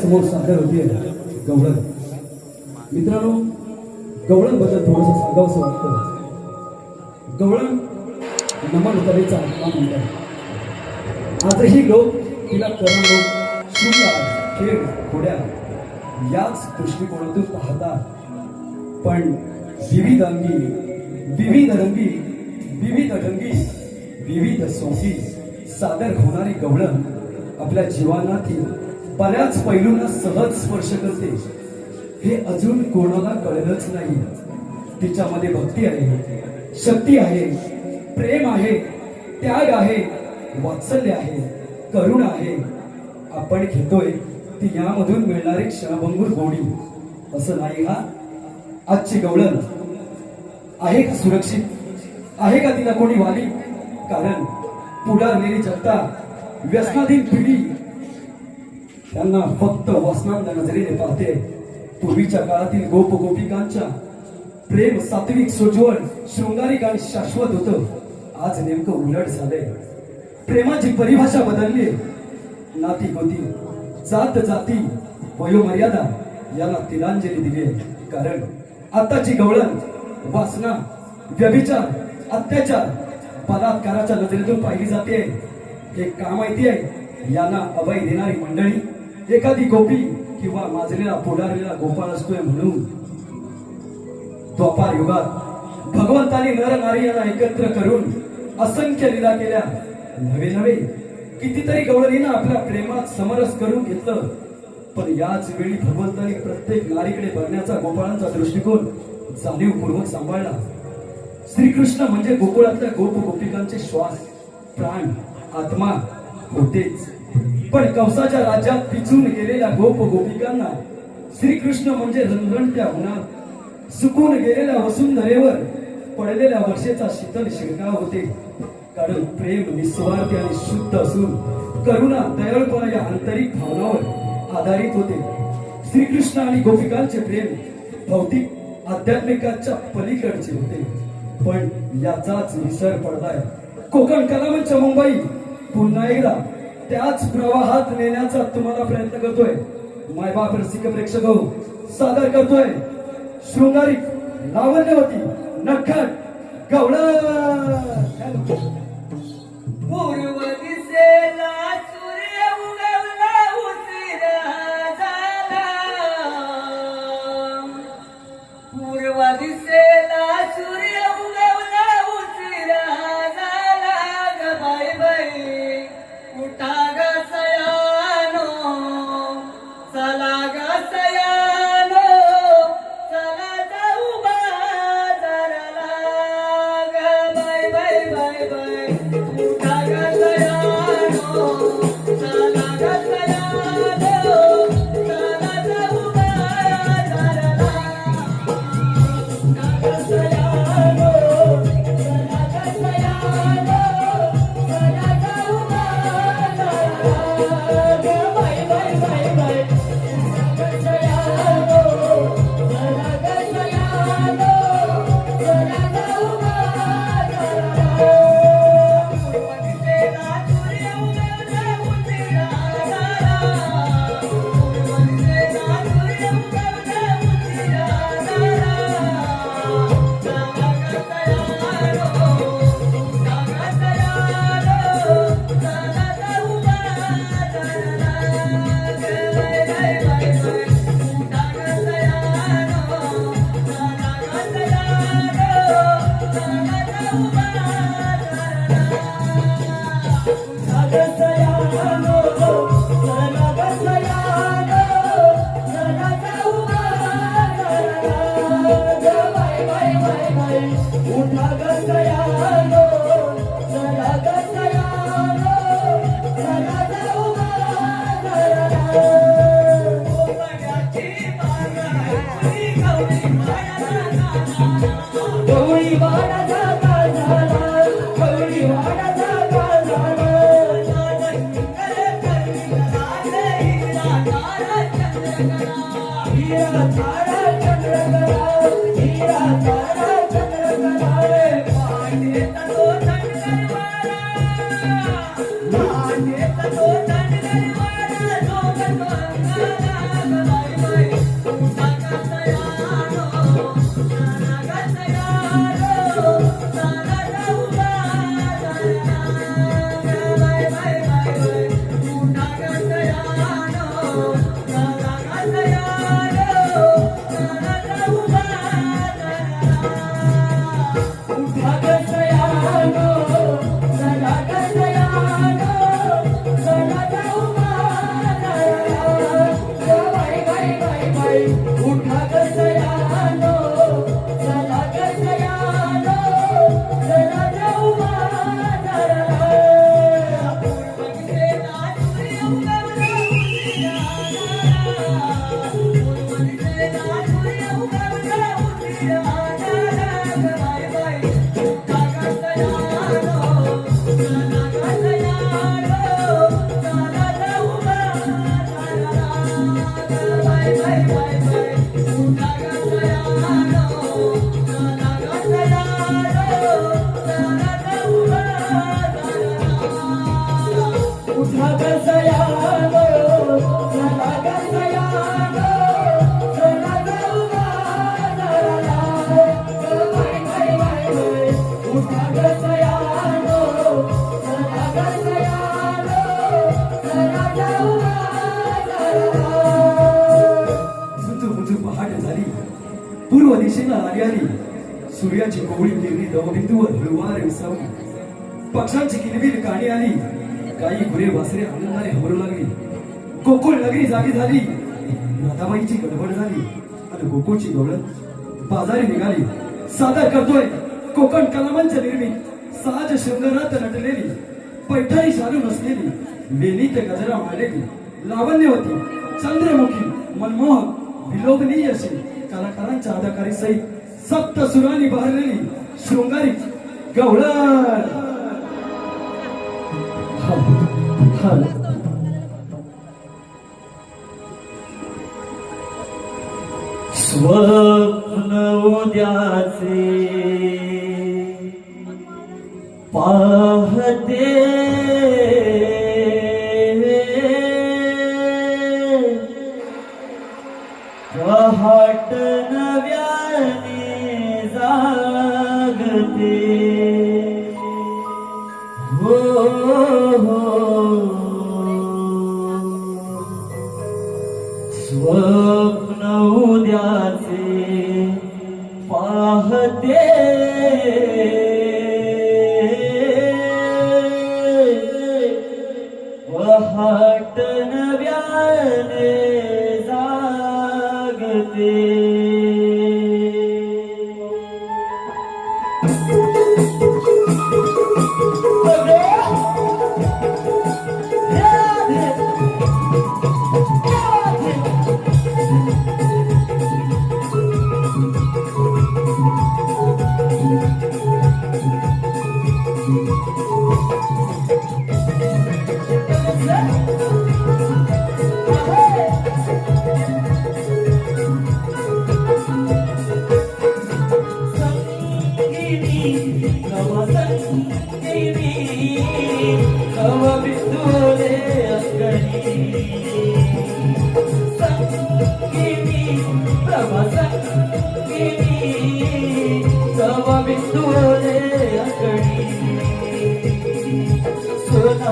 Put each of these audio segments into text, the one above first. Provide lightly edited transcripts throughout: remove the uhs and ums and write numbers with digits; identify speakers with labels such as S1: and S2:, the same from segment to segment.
S1: समोर सादर होते गवळण. मित्रांनो, गवळण बद्दल थोडंसं सांगावंसं वाटतं. गवळण नमन कलेचा आत्मा म्हणतात. आजही लोक तिला करमणूक, शृंगार, खेळ, खोड्या याच दृष्टिकोनातून पाहतात. पण विविध अंगी, विविध रंगी, विविध ढंगी, विविध सोंगी सादर होणारी गवळण आपल्या जीवनातील बऱ्याच पैलूंना सहज स्पर्श करते. हे अजून कोणाला कळलंच नाही. तिच्यामध्ये भक्ती आहे, शक्ती आहे, प्रेम आहे, त्याग आहे, वात्सल्य आहे, करुणा आहे. आपण घेतोय ती यामधून मिळणारी क्षणभंगूर गोडी. असं नाही हा. आजची गवळण आहे का सुरक्षित? आहे का तिला कोणी वाली? कारण पुढारलेली जनता, व्यसनाधीन पिढी त्यांना फक्त वसनांच्या नजरेने पाहते. पूर्वीच्या काळातील गोप गोपिकांच्या प्रेम सात्विक, सोज्वळ, शृंगारिक आणि शाश्वत होतं. आज नेमकं उलट झालंय. प्रेमाची परिभाषा बदलली. नाती गोती, जात जाती, वयोमर्यादा याला तिलांजली दिली. कारण आताची गवळण वासना, व्यभिचार, अत्याचार, बलात्काराच्या नजरेतून पाहिली जाते. हे का माहिती आहे? यांना अभय देणारी मंडळी एखादी गोपी किंवा माजलेला पुढारलेला गोपाळ असतोय म्हणून. द्वापार युगात भगवंतानी नर नारी यांना एकत्र करून असंख्य लीला केल्या. नवे नवे कितीतरी गवळणींना आपल्या प्रेमात समरस करून घेतलं. पण याच वेळी भगवंतानी प्रत्येक नारीकडे बघण्याचा गोपाळांचा दृष्टिकोन जाणीवपूर्वक सांभाळला. श्रीकृष्ण म्हणजे गोकुळातल्या गोप गोपिकांचे श्वास, प्राण, आत्मा होतेच. पण कंसाच्या राज्यात पिचून गेलेल्या गोप गोपिकांना श्रीकृष्ण म्हणजे रणरणत्या उन्हात सुकून गेलेल्या वसुंधरेवर पडलेल्या वर्षेचा शीतल शिरकाव होते. कारण प्रेम निस्वार्थी आणि शुद्ध असून करुणा, दयाळूपणा या आंतरिक भावनावर आधारित होते. श्रीकृष्ण आणि गोपिकांचे प्रेम भौतिक आध्यात्मिकाच्या पलीकडचे होते. पण याचाच विसर पडलाय. कोकण कलामंच मुंबई पुन्हा एकदा त्याच प्रवाहात नेण्याचा तुम्हाला प्रयत्न करतोय. मायबाप रसिक प्रेक्षक हो, सादर करतोय शृंगारिक, लावण्यवती, नटखट गवळण.
S2: पूर्व दिसेला सूर्य उगवला उशिरा झाला. पूर्व दिसेला सूर्य उगवला उशिरा झाला. ग बाई बाई उठा ग सयानो, चला ग सयानो, चला जाऊ बाजाराला. ग बाई बाई बाई बाई उठा ग सयानो, चला ग सयानो, चला जाऊ बाजाराला. उठा ग सयानो, चला ग सयानो, चला जाऊ बाजाराला. ग बाई बाई बाई बाई उठा ग सयानो, चला ग सयानो, चला जाऊ बाजाराला. पूर्व दिशेला सूर्य उगवला उशिरा झाला. पूर्व दिशेला सूर्य उगवला उशिरा झाला. चला ग सयानो, उठा ग सयानो, चला जाऊ बाजाराला. ग बाई बाई बाई बाई उठा ग सयानो, चला ग सयानो, चला जाऊ बाजाराला. उठा ग सयानो, चला ग सयानो, चला जाऊ बाजाराला. ग बाई बाई बाई बाई उठा ग सयानो, चला ग सयानो, चला जाऊ बाजाराला. कोकणाची बाजाराची गवळी वाडाचा काळ झाला. गवळी वाडाचा काळ झाला. हीरा तारा चंद्रकला, हीरा तारा चंद्रकला. पांडेचा तो दंडगरवाडा, पांडेचा तो दंडगरवाडा, जोगतो अंगाला.
S1: झुंजू पहाट झाली, पूर्व दिशेला आली आली, सूर्याची कोवळी किरणी दवबिंदूवर हळुवार विसावली, पक्ष्यांची किलबिल काणी आली, काही गुरे वासरे आनंदाने हमरू लागली, गोकुळ नगरी जागी झाली, राधाबाईची गडबड झाली आणि गोकुळची गवळण बाजारी निघाली. सादर करतोय कोकण कलामंच निर्मित सहज शृंगारात नटलेली, पैठणी शालू नसलेली, वेणीत गजरा मांडलेली, लावण्यवती चंद्रमुखी मनमोहक विलोभनीय अशी कलाकारांच्या अदाकारी सहित सप्त सुरांनी बहरलेली शृंगारिक गवळण.
S2: स्वप्न उद्याचे पाहते पहाट नव्याने जागते हो स्वप्न उद्याचे पाहते पहाट नव्याने जागते.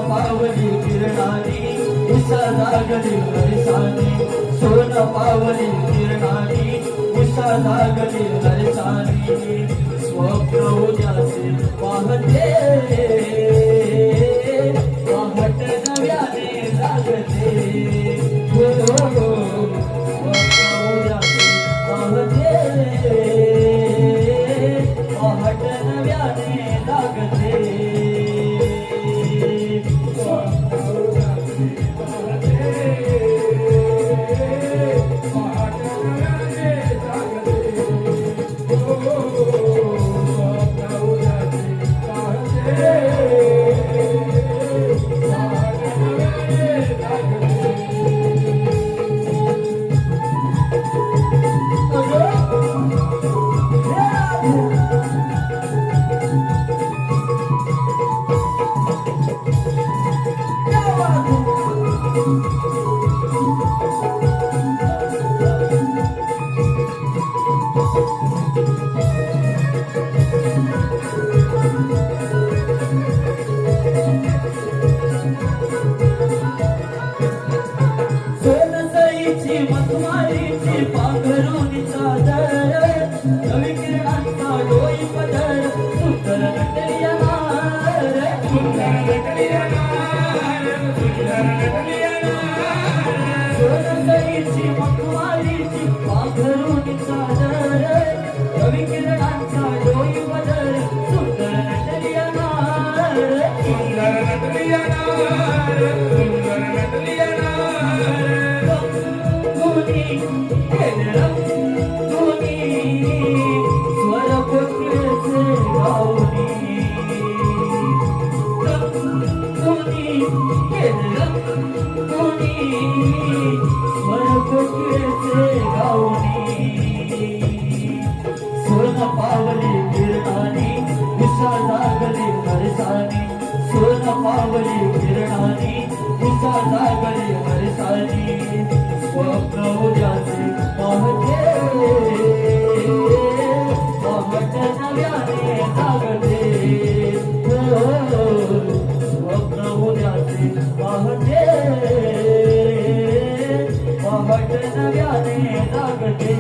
S2: पावली किरणानी उषा जागली हरसानी, सोन पावली किरणानी उषा जागली हरसानी, स्वप्न उद्याचे पाहते पहाट नव्याने जागते हो, स्वप्न उद्याचे पाहते पहाट नव्याने जागते. केले रंगोनी स्वर फुटलेचे गाऊनी रंगोनी केले रंगोनी स्वर फुटलेचे गाऊनी सोन पावली किरणानी उषा लागली हरसानी सोन पावली किरणानी उषा लागली हरसानी स्वप्न उद्याचे पाहते पहाट नव्याने जागते स्वप्न उद्याचे पाहते पहाट नव्याने जागते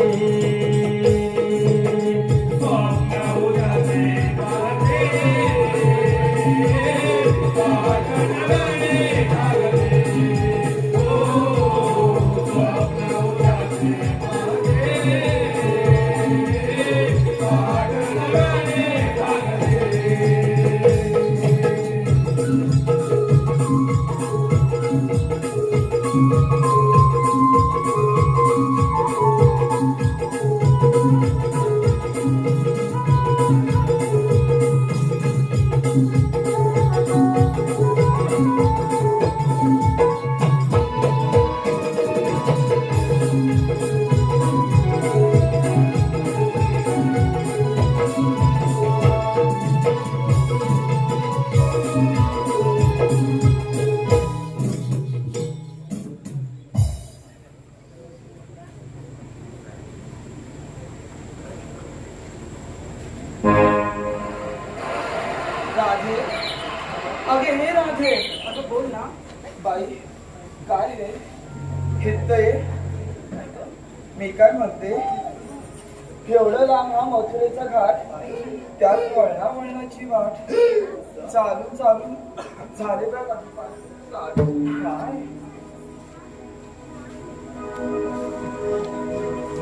S3: राधे अगे हे राधे अगं बोल ना बाई काय रे हितय मी काय म्हणते एवढं लांब हा मथुरेचा घाट त्यात वळणाची वाट चालून चालून झाले का काय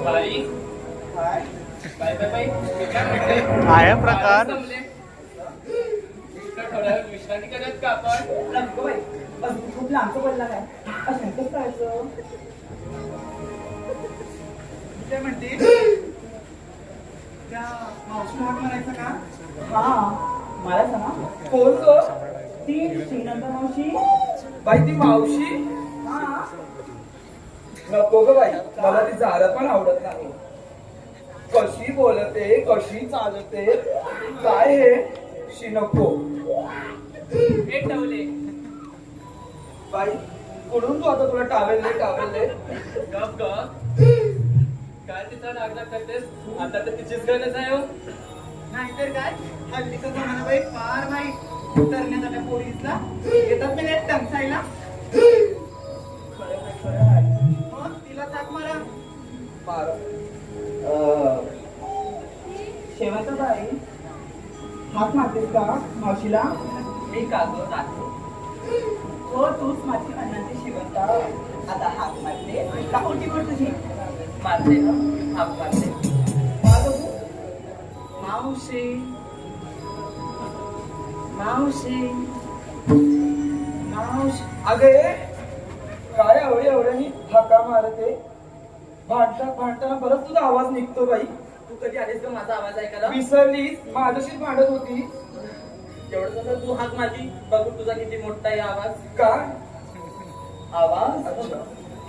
S2: बाई
S3: काय
S2: बाई बाई बाई मी काय म्हणते
S4: काय आहे प्रकार?
S2: थोडा वेळ विश्रांती करत का आपण
S3: नको बाई अजून खूप लांबचं पडला काय असं कसं करायचं काय म्हणते त्या मावशी हाक मारायचा का हा मला सांगा कोण ग ती श्रीनंदा मावशी बाई ती मावशी हा नको ग बाई मला ती झाडं पण आवडत नाही कशी बोलते कशी चालते काय हे शी नको
S2: हे ठेवले
S3: बाई कुठून तू आता तुला टावेल
S2: गप ग काय तिचा नागना करतेस आता तर तिचीच गरज आहे हो
S3: नाहीतर काय हल्लीचा जमाना बाई फार वाईट तरण्यात आल्या पोरीसला येतात मी नेट टंचायला खरं आहे मग तिला चाक मारा शेवंत बाई हाक मारतेस का मावशीला
S2: मी का गो नाचो
S3: हो तूच माझी अन्नाची शेवंत आता हाक मारते का कोणती गोष्ट तुझी
S2: मारते ना हाक मारते
S3: मावशी मावशी मावशी अगे काय एवढ्यानी हाका मारते भांडताना बरंच तुझा आवाज निघतो बाई
S2: तू कधी आलीस का माझा आवाज ऐकायला
S3: विसरलीस माझ्याशीच भांडत होती
S2: एवढं जसं तू हाक मारली बघू तुझा किती मोठा आहे आवाज
S3: काय
S2: आवाज
S3: अच्छा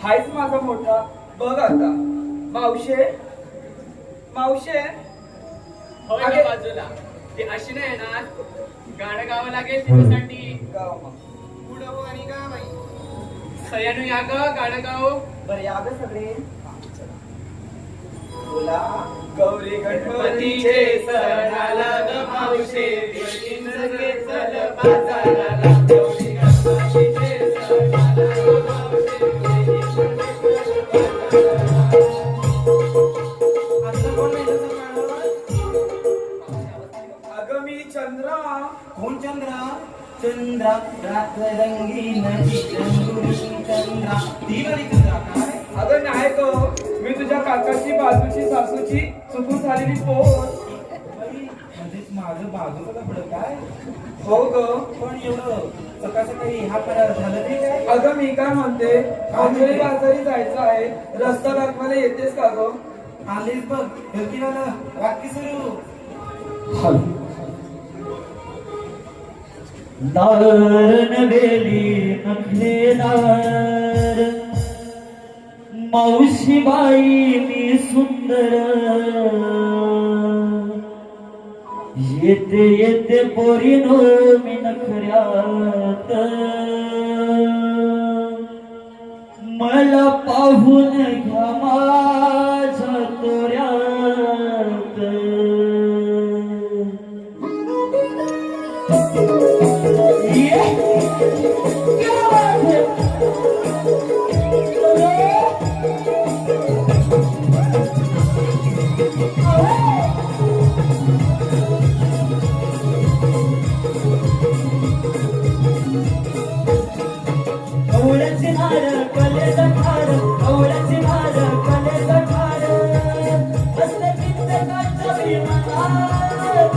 S3: हायच माझा मोठा बघ आता मावशे मावशे
S2: होय
S3: अगे-
S2: ना बाजूला ती अशी नाही येणार गाणं गावं लागेल तिच्यासाठी
S3: गाव पुढं आणि का बाई
S2: सयानू या ग गाणं गाव
S3: बरं या ग सगळे बोला गौरी
S2: गणपतीचे सण आला ग मावशे दिवशीन सगळे चल बाजाराला गौरी गणपतीचे सण आला ग मावशे दिवशीन सगळे चल
S3: अगं मी चंद्रा
S4: कोण चंद्रा? चंद्रा रात रंगीन चंद्रा ती वाली चंद्रा काय?
S3: अगं नाही ग मी तुझ्या काकाची बाजूची सासूची चुकून झालेली पोर
S4: आधीच माझं बाजूचं लफडं काय
S3: हो ग.
S4: पण एवढं सकाळ सकाळी हा परार झालं नाही काय
S3: अगं मी काय म्हणते, आंबोली बाजारी जायचं आहे, रस्ता दाखवायला येतेस का ग?
S4: आलीच बघ ढोकीला वाक्य सुरू
S1: हल
S5: दारण वेली नखलेदार मावशी बाई मी सुंदर येते येते पोरीनो मी नखऱ्यात मला पाहून घ्या माझ्या तोऱ्यात कवळ्याचे हार कलेचा ठार कवळ्याचे हार कलेचा ठार असते कित्येकाच्या विमानात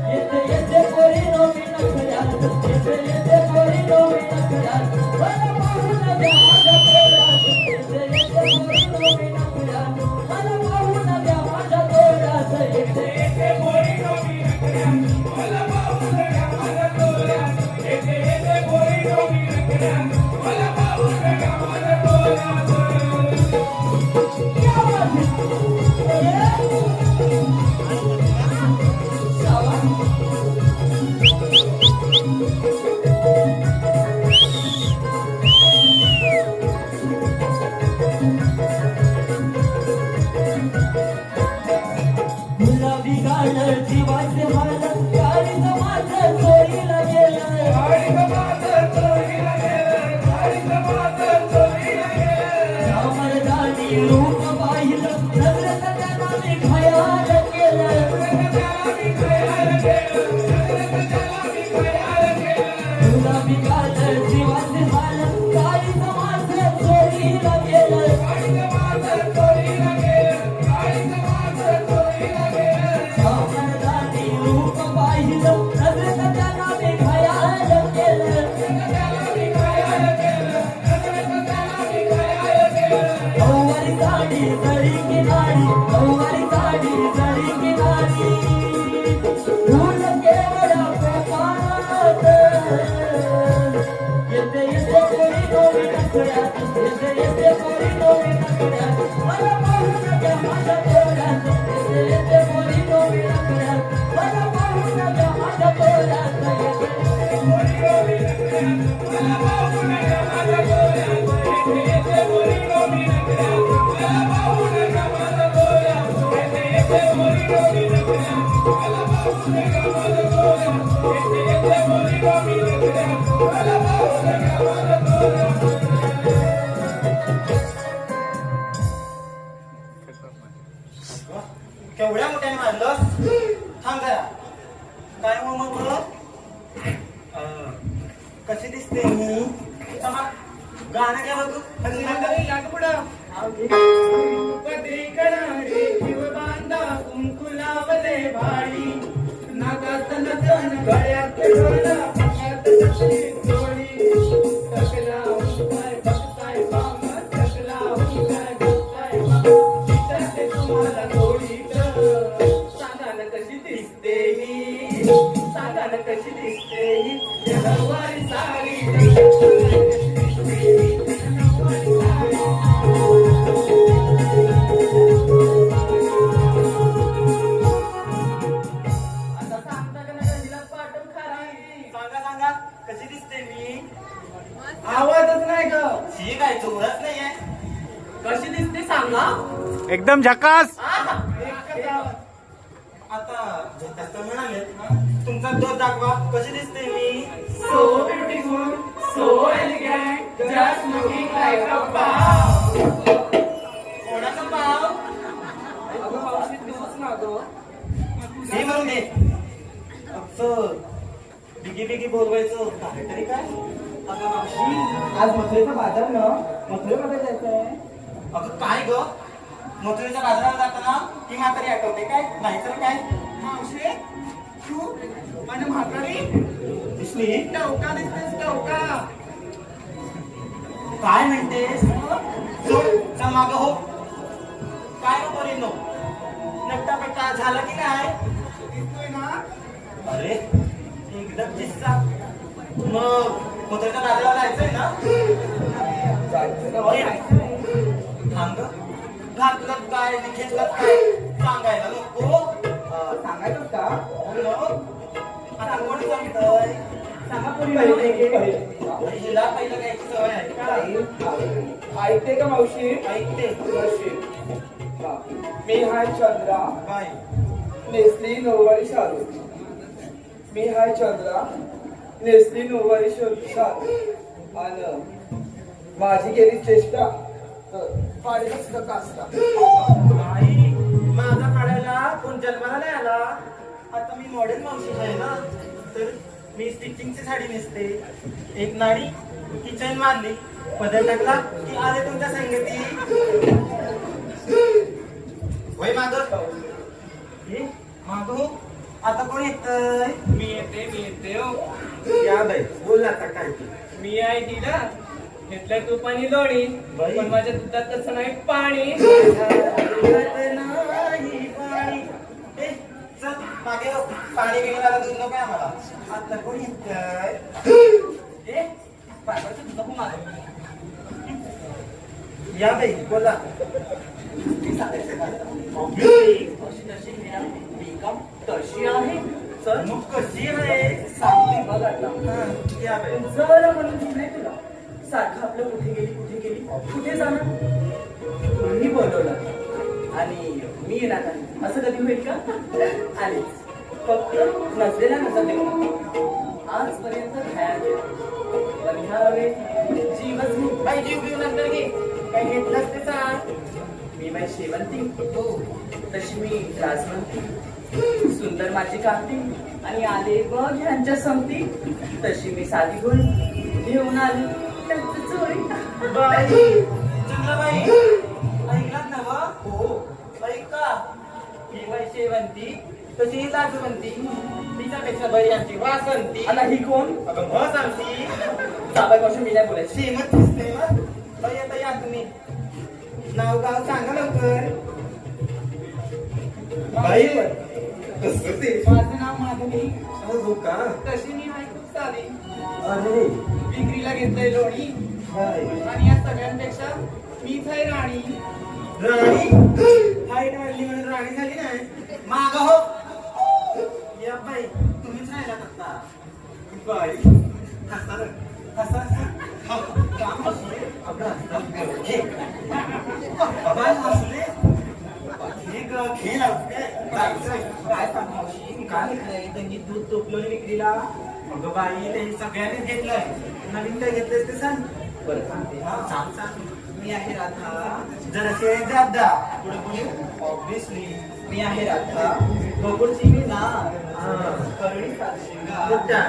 S5: येते येते पोरीनो मी नखऱ्यात येते येते पोरीनो मी नखऱ्यात मला पाहून द्या माझ्या तोऱ्यात येते येते पोरीनो मी नखऱ्यात मला पाहून द्या माझ्या तोऱ्यात येते येते पोरीनो मी नखऱ्यात मला पाहून द्या माझ्या तोऱ्यात येते येते पोरीनो मी नखऱ्यात मला पाहून द्या माझ्या तोऱ्यात क्या बात है गुलाबी गाल जीवाचे हाल गाडीचं माझं चोरीला गेलं मर्दानी रूप पाहिलं नजरेत त्याला मी खयाल केलं गुलाबी गाल जीवाचे हाल गाडीचं माझं चोरीला गेलं मर्दानी रूप पाहिलं नजरेत त्याला मी खयाल केलं नऊवारी साडी जरी किनारी नऊवारी साडी जरी किनारी फुल केवढा कोपात येते येते कोणी नोवी नखऱ्यात येते येते कोणी नोवी नखऱ्यात मला पाहून द्या माझ्या तोऱ्यात येते येते कोणी नोवी नखऱ्यात मला पाहून द्या माझ्या तोऱ्यात येते येते कोणी नोवी नखऱ्यात मला पाहून द्या माझ्या तोऱ्यात येते येते कोणी नोवी नखऱ्यात मला पाहून द्या माझ्या तोऱ्यात येते येते कोणी नोवी नखऱ्यात मला पाहून द्या माझ्या तोऱ्यात येते येते कोणी नोवी नखऱ्यात मला पाहून द्या माझ्या तोऱ्यात
S4: केवढ्या मोठ्याने मारलं थांब जरा काय मग बरं कशी दिसते मी गाणं घ्या बघू
S2: पदरी करारी जीव बांधा कुंकू लावले भाडी नाकात नतन गळ्यात डोला पायात तसली चोळी टकला हुंकाय बघताय पाम टकला हुंकाय बघताय पाम चित्रात तुम्हाला थोडीच सांगा ना कशी दिसते ही सांगा ना कशी दिसते ही नऊवारी साडी आता सांगता का नाही हिला पाठव खराई
S4: सांगा सांगा कशी दिसते मी
S3: आवाजच नाही ग.
S4: ही काय चोरच नाहीये
S3: कशी दिसते सांगा.
S6: एकदम झकास.
S3: एकच आवाज.
S4: आता झकास तर म्हणाले तुमचा दोष दाखवा कशी दिसते मी
S2: So beautiful, so elegant, just looking like a bow.
S4: कोणाचा पाव
S3: अगं मावशी तूच ना ग.
S4: हे म्हणून दे असं बिगी बिगी बोलवायचं काहीतरी काय अगं मावशी
S3: आज मथुरेचा बाजार ना, मथुरेमध्ये जायचंय.
S4: अगं काय ग मथुरेच्या बाजारात जाताना ती म्हातारी आठवते काय नाहीतर काय
S3: मावशे तू माझ्या म्हातारी
S4: दिसली
S3: टवका दिसतेस टवका.
S4: काय म्हणतेस चल माग हो काय हो पोरींनो नट्टा पट्टा झाला की काय
S3: दिसतोय ना.
S4: अरे एकदम दिसता मग मथुरेच्या बाजाराला जायचंय ना अरे, थांब ग. घातलं काय आणि घेतलं काय सांगायला नको
S3: सांगायचंच का.
S4: आता कोणी सांगतंय
S3: सांगा कोणी माहिती
S4: हिला पहिलं घ्यायची सवय आहे का
S3: ऐकते का मावशी.
S4: ऐकते
S3: मावशी हा. मी हाय चंद्रा
S4: बाय
S3: नेसली नऊवारी शालू. मी हाय चंद्रा नेसली नऊवारी शालू आणि माझी गेली चेष्टा तर पाडीला सुद्धा कासला.
S4: बाई माझा काढायला कोण जन्माला नाही आला आता मी मॉडेल मावशी आहे ना तर मी स्टिचिंगची साडी नेसते एक नाडी की चैन मारली पदर टाकला की आले तुमच्या संगती वय माग माग आता कोण येतय
S2: मी येते हो.
S4: या बाई बोल आता काय ते
S2: मी आहे तिला घेतलं तूप आणि लोणी
S4: बाई.
S2: पण माझ्या दुधात तसं नाही पाणी.
S4: नाही पाणी ए चल मागे हो. पाणी बिघायला दूध नको आम्हाला आता कोण येतय
S2: ए पाण्याचं दुधात मागं.
S4: या बाई बोला
S2: तशी आहे
S4: सर मग कशी आहे
S2: सांगते बघा आता.
S4: हा, या बाई
S2: जरा म्हणून ठीक नाही तुला सारखं आपलं कुठे गेली कुठे जाणार. तुम्ही बोलवलं आणि मी येणार नाही असं कधी होईल का. आलीच फक्त नसलेला नजर देऊ आजपर्यंत खाया पण ह्या वेळी जीवच मी बाई जीव घेऊन नंतर घे काही घेतलंच ते सांग. मी बाई शेवंती हो तशी मी राजवंती सुंदर माझी कांती आणि आले बघ ह्यांच्या संगती तशी मी साधी गोळी घेऊन आली त्यांचं चोरी.
S4: बाई चंद्राबाई ऐकलात ना वा हो ऐका ही बाई शेवंती तशी ही लाजवंती तिच्यापेक्षा बरी आमची वासंती
S2: आता ही कोण
S4: अगं मग आमची
S2: साबाई मी नाही बोलायची.
S4: श्रीमंत दिसते ना बाई आता या तुम्ही नाव गाव सांगा लवकर बाई कसं ते
S3: माझं नाव माधवी.
S4: हो का
S3: तशी मी हाय खूप साधी.
S4: अरे
S3: विक्रीला घेतलंय लोणी
S4: बाई
S3: आणि या सगळ्यांपेक्षा मीच आहे राणी.
S4: राणी हाईट वाढली म्हणून राणी झाली नाही माग हो या बाई तुम्हीच राहिला आता बाई हसा रे, हसा हसा. काम हसले आपलं हसतात घे बाबा हसले हे ग खेळ जायचंय
S3: काय सांग मावशी मी काय घेतलंय त्यांनी दूध तोपलोनी विक्रीला.
S4: अगं बाई ते सगळ्यांनीच घेतलंय नवीन काय घेतलंयस ते सांग
S3: बरं सांगते
S4: हा सांग सांग
S3: मी आहे राधा.
S4: जर असे जादा पुढे पुढे ऑब्विसली
S3: मी आहे राधा गोकुळची मी ना करुणी साक्षीगा.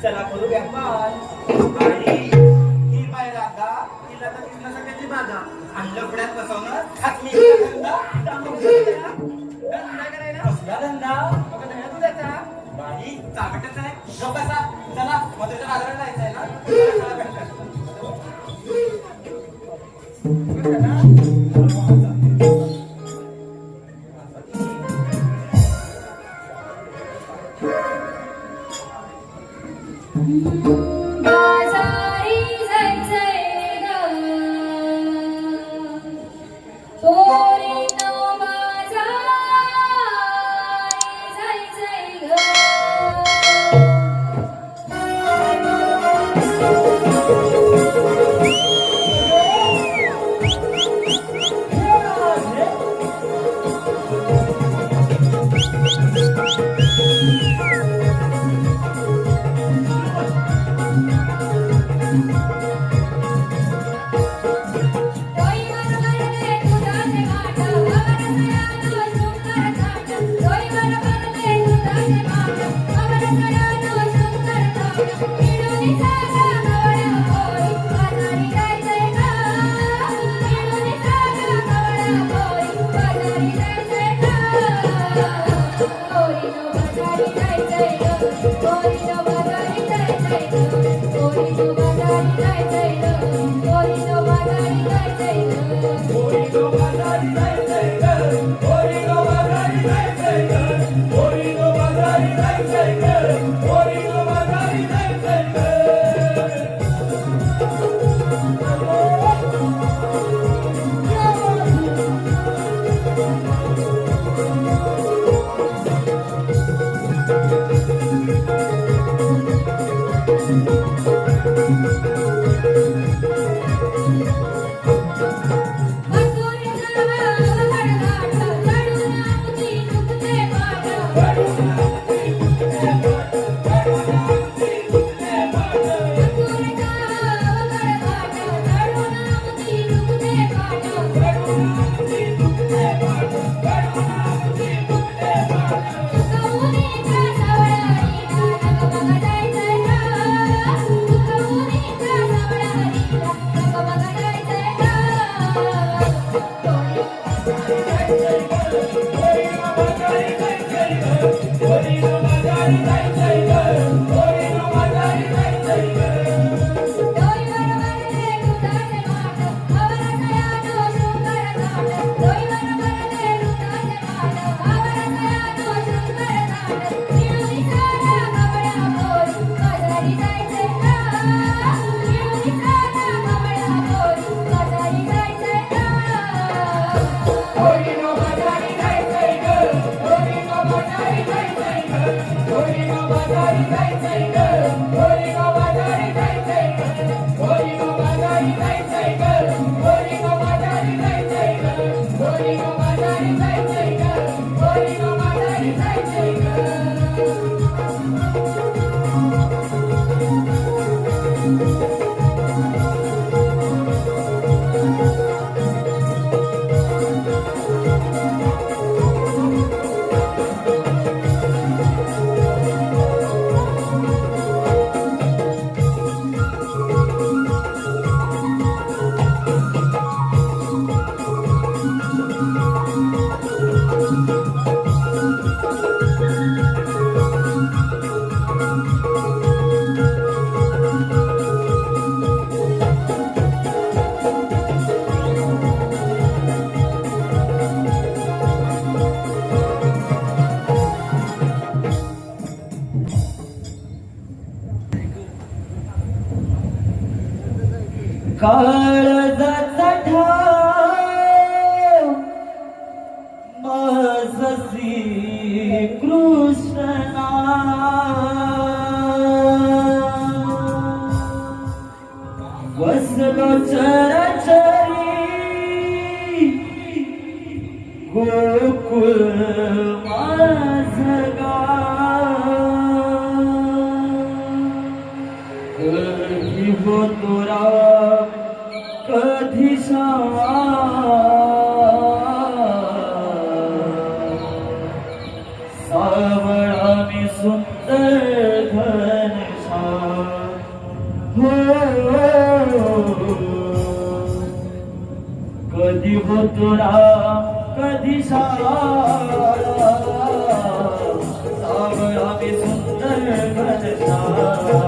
S3: चला करू व्यापार.
S4: आणि ही बाई राधा तिला तर तिला सगळ्याची बाधा आणि लफड्यात बसवणं हाच मी धंदा
S3: धंदा करायला
S4: कसला धंदा
S3: बघा धंदा दुधाचा.
S4: बाई चाकटच आहे जो कसा चला मग त्याच्या बाजारात जायचंय ना चला पटकन.
S7: बाजारी जायचंय ग पोरीनो बाजारी जायचंय ग.
S2: होळी गो बाजारी जायचंय ग होळी गो बाजारी जायचंय ग होळी गो बाजारी जायचंय ग होळी गो बाजारी जायचंय ग
S5: काळजाचा ठाव माझा श्री कृष्णा वसलो चरचरी गोकुळ माझं कधी होतो राम कधी सावळा मी सुंदर घनश्याम हो कधी होतो राम कधी सावळा मी सुंदर घनश्याम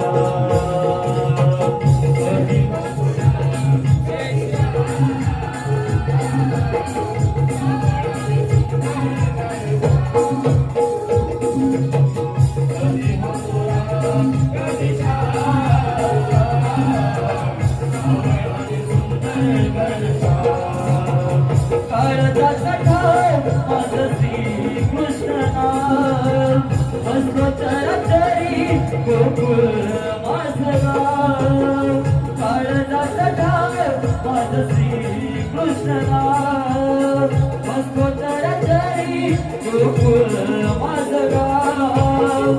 S5: काळजाचा ठाव माझं श्री कृष्णा बसलो चरचरी गोकुळ माझं गाव काळजाचा ठाव माझं श्री कृष्णा बसलो चरचरी गोकुळ माझं गाव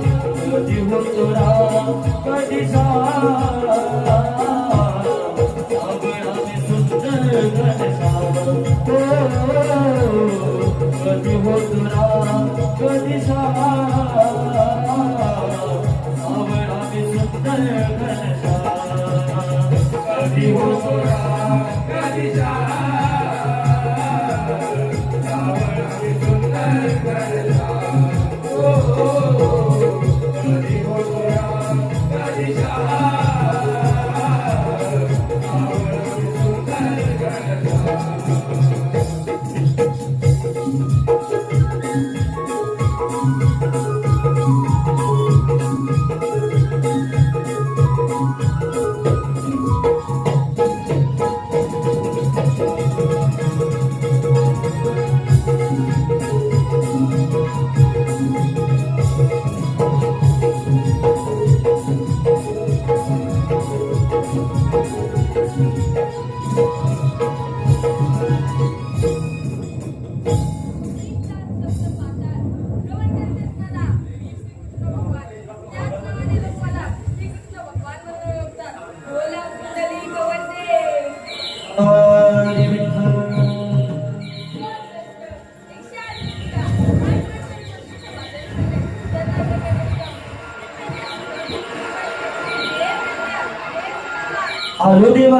S5: कधी होतो राम कधी कधी होतो राम कधी सावळा मी सुंदर घनश्याम
S2: कधी होतो राम कधी सावळा मी सुंदर घनश्याम कधी होतो राम कधी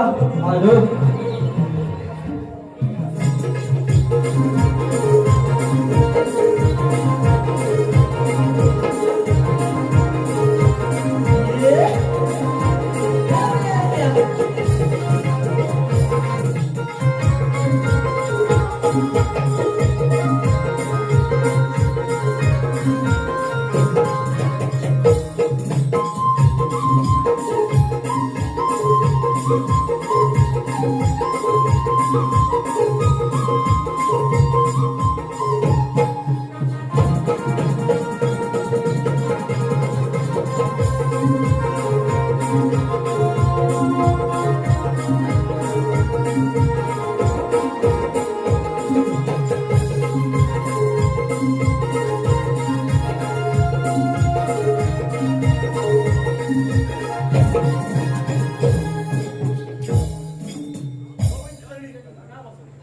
S5: आलो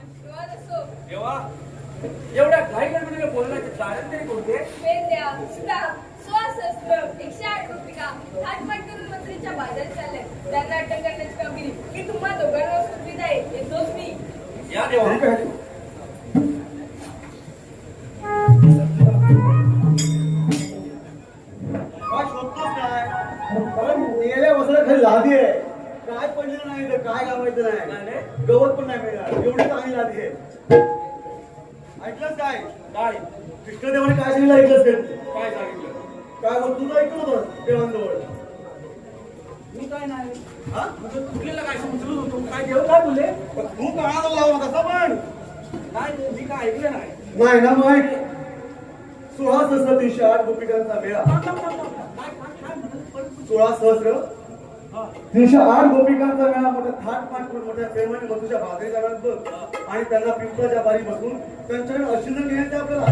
S3: देवा एवढ्या घाई गडबडीने बोलण्याचे कारण तरी कोणते
S8: वेद्या, सुधा, स्वाशस्त्र, 108 गोपिका थाटमाट करून मंत्रीच्या बाजारात चालले. त्यांना अटक करण्याची कामगिरी मी तुम्हा दोघांवर सोपवीत आहे. येतोच मी.
S3: या देवा
S4: काय शोधतोस काय? कारण मेल्या वस्त्राखाली लादी आहे. काय पडलेलं नाही तर काय लावायचं नाही. गवत पण नाही मिळणार. एवढी चांगली लादी आहे. ऐकलंस काय?
S3: काय
S4: कृष्णदेवाने काय सांगितलं ऐकलंस काय?
S3: काय सांगितलं
S4: काय बोल तुझं ऐकलं होतं देवांजवळ?
S3: मी काय नाही
S4: हा?
S3: म्हणजे तुझ्याला काय समजलं होतं काय देव काय बोलले
S4: पण तू कानाला लावू नका पण.
S3: नाही मी काय ऐकलं नाही
S4: नाही ना मग 16 सहस्र 308 गोपिकांचा मेळा. 16 सहस्र 308 गोपिकांचा मेळा मोठ्या थाटमाट करून मोठ्या प्रेमाने मधुच्या भाकरी जाणार बघ आणि त्यांना पिंपळाच्या बारी बसून त्यांच्याकडे अशिंद घ्यायचे आपल्याला.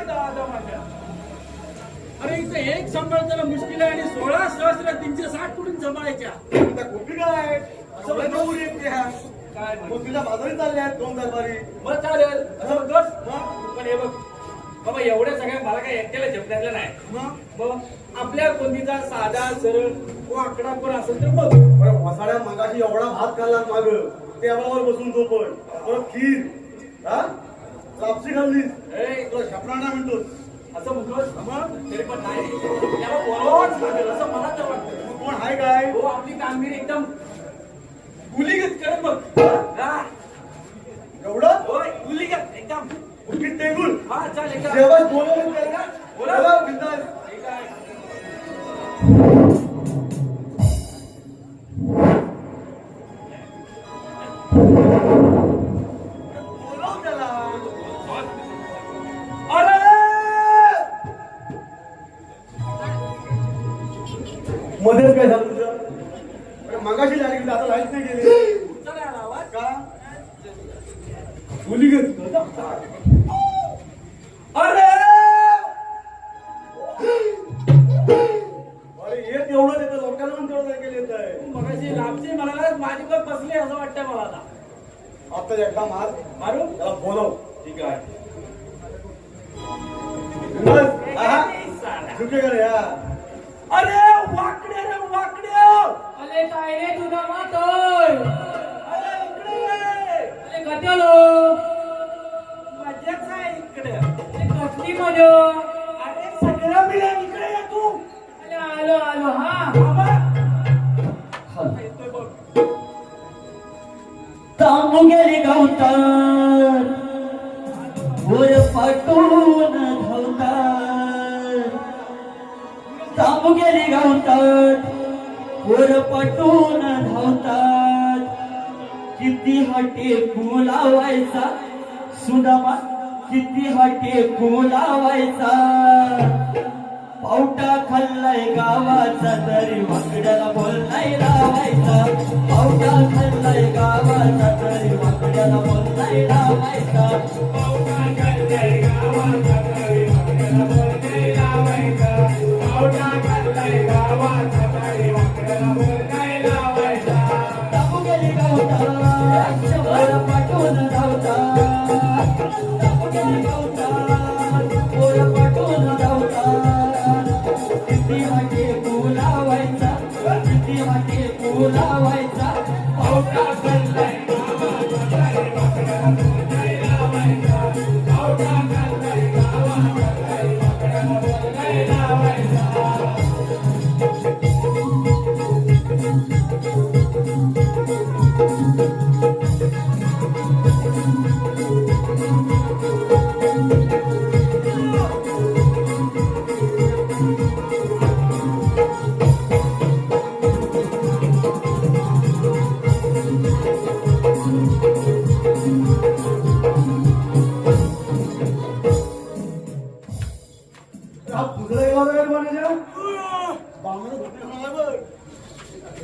S3: दादा माझ्या अरे इथं एक सांभाळताना मुश्किल आहे आणि 16 सहस्र 360 कुठून सांभाळायच्या
S4: त्या गोपिका आहेत असं म्हणजे उरी येते ह्या
S3: काय
S4: मोठीच्या बाजारी चालल्या आहेत 2 दरबारी.
S3: मग चालेल असं म्हणतोस पण हे बघ बाबा एवढ्या सगळ्या मला काय एकट्याला झेपण्यातलं नाही मग आपल्या कोणतीचा साधा सरळ वाकडा पण असेल तर बघ
S4: बरं वसाड्या मगाशी एवढा भात खाल्ला माग टेबलावर बसून तो पण परत खीर हा लापसी खाल्लीस तुला शपणाना म्हणतोस
S3: असं म्हणतोस मग तरी पण नाही त्याला बोलावंच लागेल असं मला तर वाटतं
S4: मग कोण आहे काय?
S3: हो आपली कामगिरी एकदम गुलीगत करत बघ हा
S4: एवढं
S3: होय गुलीगत एकदम
S4: उठकीत टेंगून
S3: हा चालेल का
S4: जेव्हा बोलवून त्याला
S3: बोला.
S4: बोला बिंदास.
S3: ठीक आहे
S4: बोलव त्याला.
S3: अरे
S4: मध्येच काय झालं तुझं? अरे मगाशी झाली की आता लाईट नाही गेली
S3: चला यार आवाज
S4: का? गुलीगत
S3: अरे
S4: अरे येत एवढं येतं लोकांना पण तेवढं ऐकायला येत आहे.
S3: मगाशी लांबची म्हणाला माझी पण बसली असं वाटतंय मला आता
S4: आता एकदा मार
S3: मारू
S4: त्याला बोलव.
S3: ठीक आहे
S4: बस, आहा.
S3: साला.
S4: झुकेकडे या.
S3: अरे वाकडे रे वाकडे
S5: अले काय रे तुझा मातोय
S3: अरे इकडे ये.
S5: अले कटलो
S3: मजाच आहे इकडे
S5: अले कसली मजा
S3: अरे सगळं मिळेल इकडे ये तू
S5: अले आलो आलो हा
S3: बाबा येतोय बघ
S5: तांबू गेली गावतात वर पाटून धावतात तांबू गेली गावतात वर पाटून धावतात किती हाटे लावायचा सुदामा किती हाटे लावायचा पावटा खाल्लाय गावाचा तरी वाकड्याला बोल नाही लावायचा पावटा खाल्लाय गावाचा तरी वाकड्याला बोल नाही लावायचा
S3: पावटा खाल्लाय गावाचा तरी वाकड्याला बोल नाही लावायचा पावटा खाल्लाय गावाचा तरी वाकड्याला बोल नाही लावायचा
S5: तांबू गेली गावतात वर पाठवून धावतात तांबू गेली गावतात वर पाठवून धावतात किती वाटे लावायचा किती वाटे लावायचा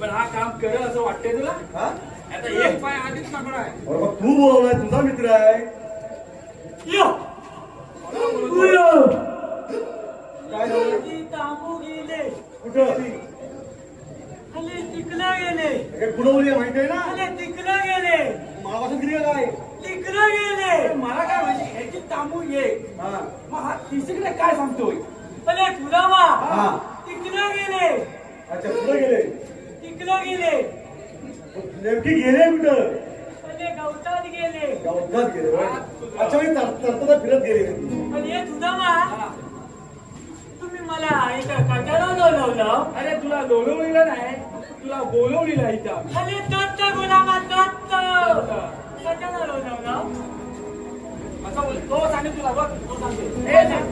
S2: पण हा काम करेल असं वाटतंय तुला आता एक पाय आधीच टाकणार आहे
S4: तू बोलवलाय तुझा मित्र आहे काय झालं?
S5: तांबू गेले
S4: कुठं
S5: अरे तिकडं गेले
S4: हे पुढवली आहे माहिती आहे ना
S5: अरे तिकडं गेले
S4: मावासून किती काय
S5: तिकडं गेले
S2: मला काय म्हणजे ह्याची तांबू ये
S4: हा
S2: मग हा तिसरीकडे काय सांगतोय
S5: अरे तुरावा
S4: हा
S5: तिकडं गेले
S4: अच्छा पुढे गेले
S5: तिकडं गेले
S4: नेमकी गेले कुठं
S5: अरे गवतात गेले
S4: गावात गेले होय. अच्छा मी तरतदा फिरत गेले
S5: अरे तुरावा तुम्ही मला एका कटाला बोलवलं
S2: अरे तुला लोळवलीला नाही तुला बोलवलीला इथं
S5: अरे दत्त गुलामा दत्त कटाला बोलवलं
S2: असं बोल तो सांगेल तुला बघ तो सांगते ए सांग.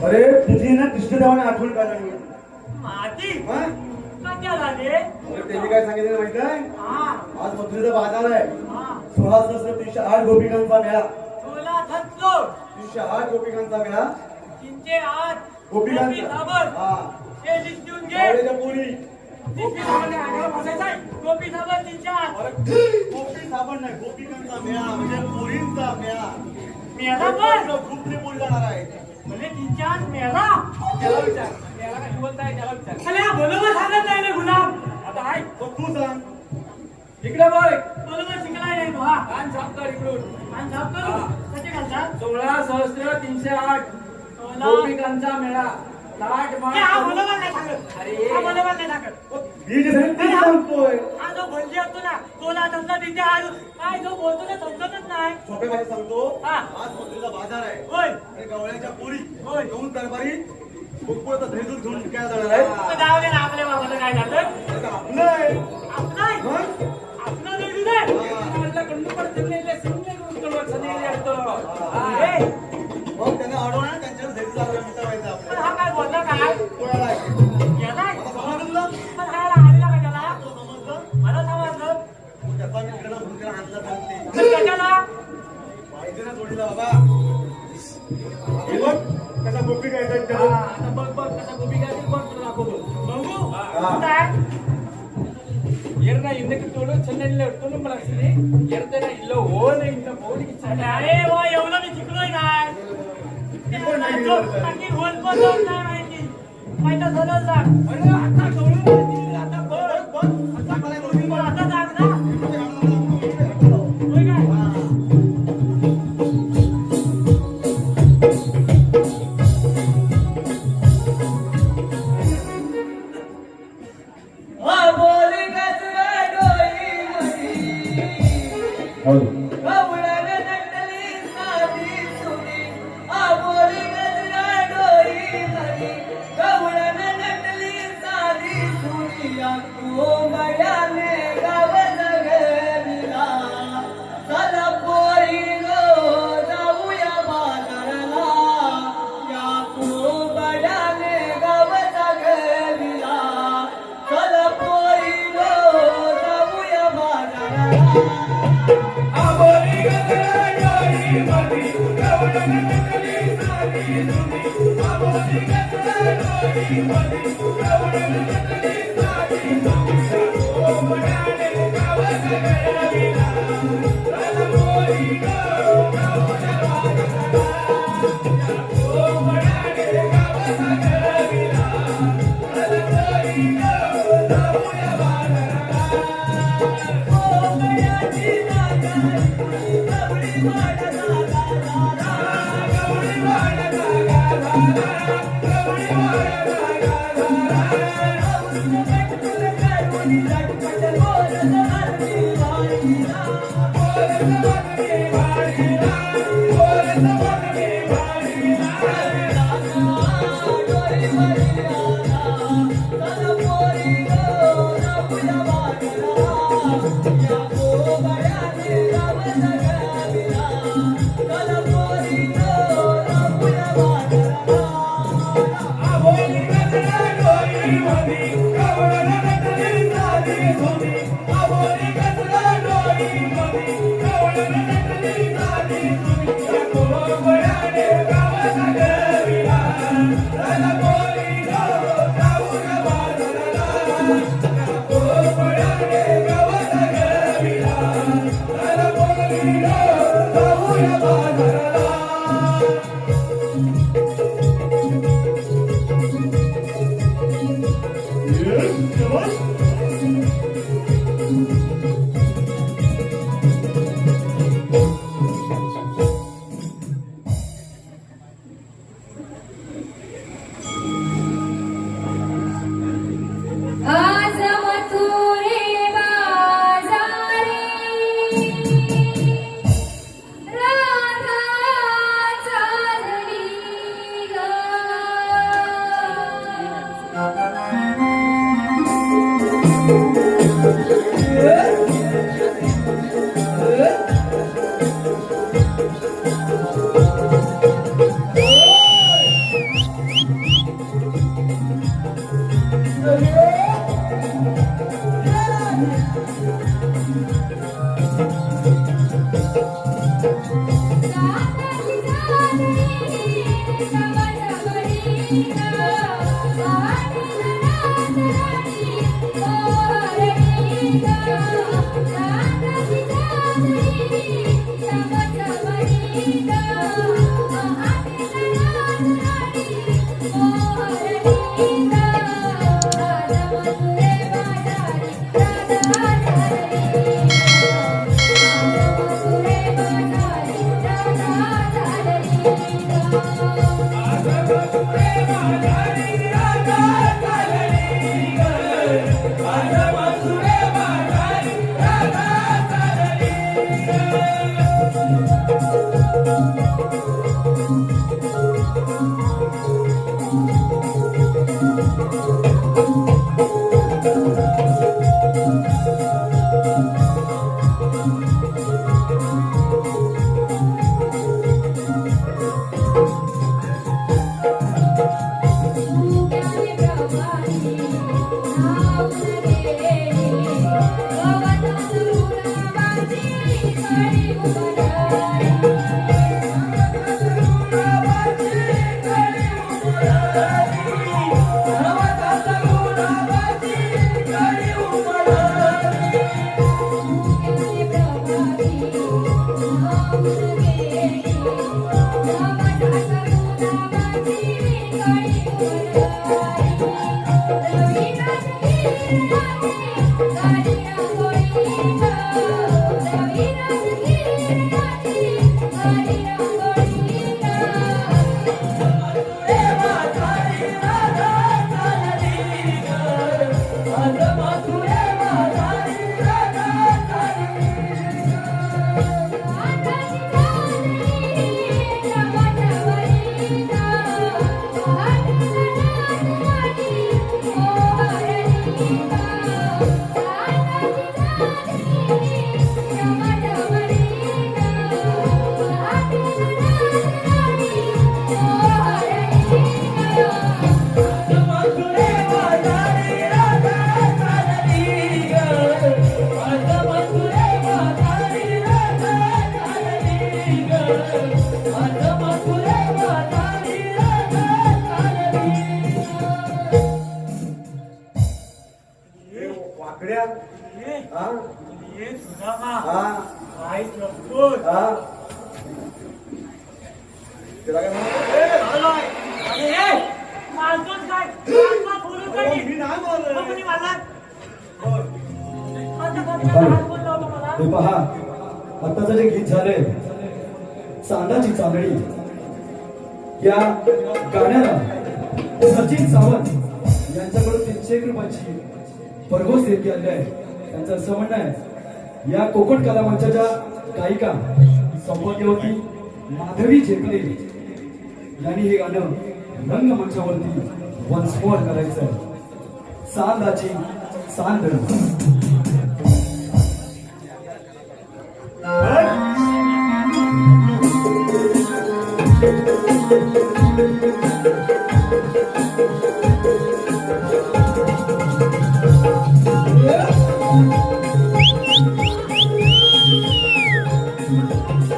S4: अरे तुझी ना कृष्णदेवाने आठवण काय लागली
S5: माती
S4: हा?
S5: कटाला रे
S4: अरे त्यांनी काय सांगितलं माहिती आहे
S5: हा
S4: आज मथुरेचा बाजार आहे
S5: हा
S4: 16,308 गोपिकांचा मेळा
S5: तुला थकलो
S4: 308 गोपिकांचा मेळा
S5: तीनशे आठ
S4: गोपिकांचा
S5: साबण
S4: हा
S5: हे लिस्टून घे
S4: गावड्याच्या पोरी
S5: गोपी साबण अंगावर बसायचंय गोपी साबण तीनशे आठ
S4: गोपी साबण नाही गोपिकांचा मेळा म्हणजे पोरींचा मेळा
S5: मेला पण
S4: ग्रुपने पोरी जाणार आहे
S5: म्हणजे तीनशे आठ मेला
S2: त्याला विचार त्याला काय बोलताय त्याला विचार
S5: अरे बरोबर सांगत नाही ना गुलाम
S2: आता हाय
S4: मग तू सांग
S2: इकडे बघ
S5: बरोबर शिकलाय नाही तू हा
S2: कान छाप कर इकडून
S5: आणि जाऊ करू कसे घालतात
S2: 16,308
S5: 16.
S2: गोपिकांचा मेळा लाट
S5: ए,
S2: माट
S5: हा
S2: करून-
S5: बरोबर नाही सांगत
S2: अरे.
S5: हा बरोबर नाही सांगत
S4: मी जे सांगितलं ते सांगतोय
S5: हा जो भंजी असतो ना तोला धंदा तिथे आज काय जो बोलतो ते समजतच नाही
S4: सोप्या भाषेत सांगतो
S5: हा.
S4: आज मथुरेचा बाजार आहे
S5: होय
S4: आणि गवळ्याच्या पोरी
S5: होय.
S4: घेऊन दरबारी बुकपुराचा दही दूध घेऊन विकायला जाणार आहे
S5: मग जाऊ दे ना आपल्या बाबाला काय झालं
S4: आता आपलं आहे
S5: आपलं
S4: मग?
S5: आपलं नाही तुझे
S2: म्हटलं गंडू पडतील नाही, इथले सिंगले करून तुला सनेले असतो. हा.
S5: ए,
S4: मग त्यांना अडवणार त्यांच्यावर दही दूध आपल्याला विचारायचं
S5: पण
S4: आपल्याला
S5: हा काय बोलला काय
S4: कोणाला आहे?
S5: गेलाय
S4: आता समजलं तुला?
S5: पण काय आलेला का त्याला
S4: तो समजलं?
S5: मला समजलं
S4: मग त्याचा मित्राला भूमिकेला आणला सांगते
S5: पण त्याच्याला
S4: पाहिजे ना जोडीला बाबा हे बघ कसा गोपी काय
S2: हा,
S4: त्याला
S2: आता बघ बघ कसा गोपिका आहे, बघ तुला दाखवतो.
S5: बघू
S4: हा.
S5: काय
S2: ಎರ್ನ ಹಿಂದಕ್ಕೆ ತೋಡು ಚೆನ್ನೈಲಿ ಇಡ್ಕೊಂಡು ಬಳಸ್ತೀನಿ ಎರ್ದನ ಇಲ್ಲ ಓನ ಇಲ್ಲ ಬೋಡಿಗೆ
S5: अरे वा एवढं मी शिकलोय काय आणखी होल पण जाऊन नाही माहिती माहिती झालं सांग
S2: अरे आता तोडून पडतील, आता बघ बघ
S4: आता मला गोपी
S5: पण आता सांग ना होय काय बोली गजरा डोई गवळण नटली साधी सुनी बोली गजरा डोई मरी गवळण नटली साधी सुनी कोंबड्याने गाव जगविला चला पोरी गो जाऊया बाजारला या कोंबड्याने गाव जगविला चला पोरी गो जाऊया बाजारला
S2: आबोली गजरा डोई मधी गवळण नटली साधी सुनी आबोली गजरा डोई मधी गवळण नटली साधी सुनी कोंबड्याने गाव जगविला चला पोरी गो जाऊया बाजारला या कोंबड्याने गाव जगविला चला पोरी गो जाऊया बाजारला
S5: कोंबड्याची नागाई गवळी वाडा
S2: गवळी वाडा
S5: झटपट बोलत हरली वाईला
S7: आज मथुरे बाजारी राधा चालली
S4: वाकड्या हा
S3: ये सुदामा
S4: हा
S3: काय जपून
S4: हा त्याला काय म्हणतो?
S3: मारतोच काय मारतो फोडून काय
S4: मी नाही बोललोय.
S3: मग कोणी मारला
S4: बोल.
S3: माझ्या बाजूला हात बोलला होता मला
S1: हे पहा आत्ताचं जे गीत झालंय चांदाची चांदणी या गाण्याला सचिन सावंत यांच्याकडून 300 रुपयाची भरघोस देणगी आली आहे. त्यांचं असं म्हणणं आहे या कोकण कला मंचाच्या गायिका सौभाग्यवती माधवी झेकले यांनी हे गाणं रंगमंचावरती वन्स मोर करायचं आहे. सांदाची चांदणी
S7: Thank you.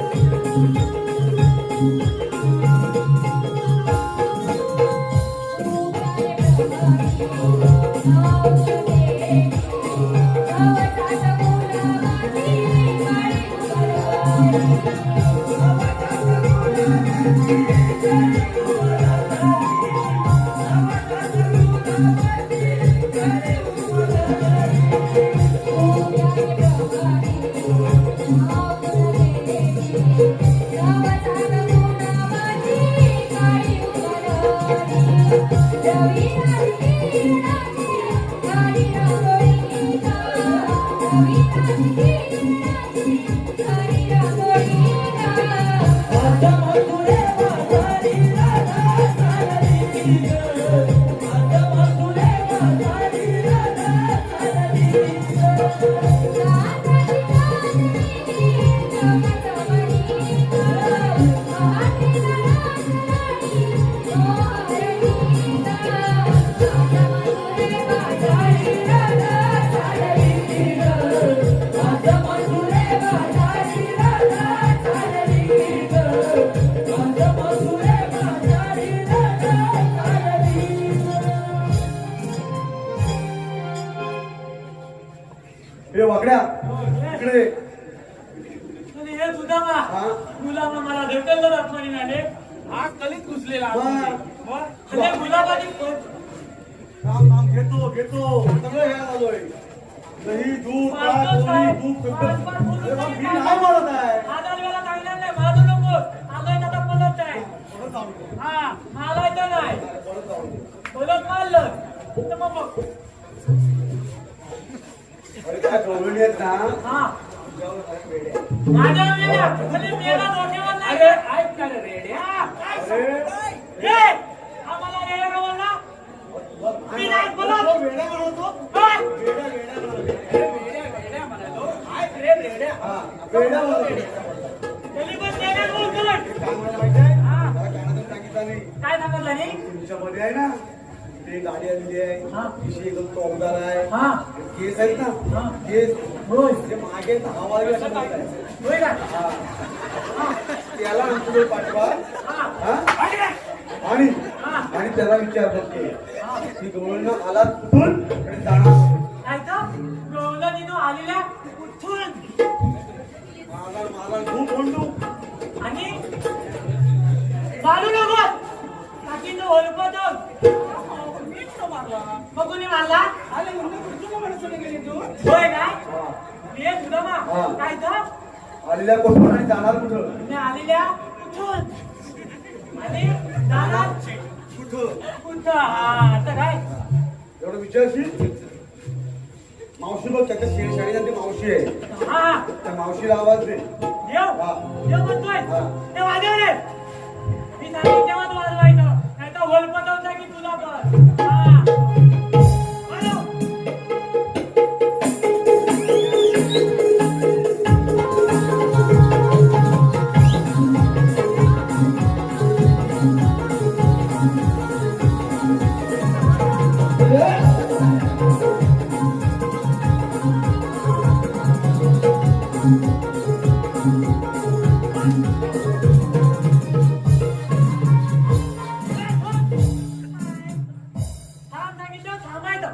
S5: गुलाबा मला ढकललं आत्माने आले.
S2: हा कलीत घुसलेला
S4: बर.
S2: आतमध्ये.
S5: अरे गुलाबाची
S4: घेतो सगळं घ्यायला आलोय. दही दूध
S5: मारतोच काय?
S4: दूध
S5: पाच बोलून
S4: मी
S5: तरी
S4: नाही म्हणत आहे.
S5: आधार वेळा सांगणार नाही मारू नको. आलोय तर आता बोलत नाही.
S4: परत जाऊ दे.
S5: हा मारायचं नाही.
S4: परत जाऊ दे.
S5: बोलत मारलं तर मग बघ.
S4: अरे काय गवळणी आहेत ना
S5: हा
S4: तुझ्यावर काय वेड आहे.
S5: माझ्या वेळेला म्हणजे मेला डोक्यावर नाही
S2: अरे
S5: रे.
S2: ऐक ना रे रेड्या.
S5: हा, काय
S4: अरे
S5: सांगतोय? ए, आम्हाला रेड्या का बोलला? मी नाही बोलत.
S4: तो वेडा म्हणतो.
S5: काय?
S4: वेडा वेडा म्हणतो.
S2: अरे रेड्या रेड्या म्हणालो. ऐक रे रेड्या.
S4: हा वेडा म्हणतो.
S5: त्यांनी पण रेड्याच बोलतोय.
S4: काय म्हणायला माहिती आहे?
S5: हा.
S4: मला कानातून टाकीचा नाही.
S5: काय सांगितलं नाही?
S4: तुमच्यामध्ये आहे ना ते गाडी आलेली आहे
S5: हा.
S4: तिची एकदम टॉपदार आहे
S5: हा
S4: केस आहेत ना
S5: हा.
S4: केस
S5: होय
S4: ते मागे धावावे असं म्हणताय.
S5: होय का?
S4: हा. त्याला आमच्याकडे पाठवा
S5: हा.
S4: हा?
S5: पाठी काय?
S4: आणि
S5: हा.
S4: आणि त्याला विचारतात
S5: हा.
S4: की गवळणं आला कुठून आणि जाणार
S5: काय तर? गवळणीनं आलेल्या कुठून?
S4: मला खूप म्हणतो
S5: आणि मारू नको. टाकीनं ओळखत
S2: मीच तो मारला.
S5: मग कोणी मारला?
S2: अरे म्हणलं कुठून म्हणून गेली तू?
S5: होय काय? मी एक सुद्धा मा.
S4: हा.
S5: काय तर?
S4: आलेल्या कुठून आणि जाणार कुठं
S5: मी आलेल्या कुठून? आणि जाणार
S4: कुठं
S5: कुठं? हा आता काय?
S4: एवढं विचारशील मावशी बघ त्याच्या शेळी ती मावशी आहे
S5: हा
S4: त्या मावशीला आवाज दे
S5: देव
S4: हा.
S5: देव म्हणतोय
S4: हा.
S5: ते वाजव रे. मी सांगितलं तेव्हाच वाजवायचं. नाही तर होल पटवता की तुला पण. हा वाजव. थांब सांगितलं थांबायचं.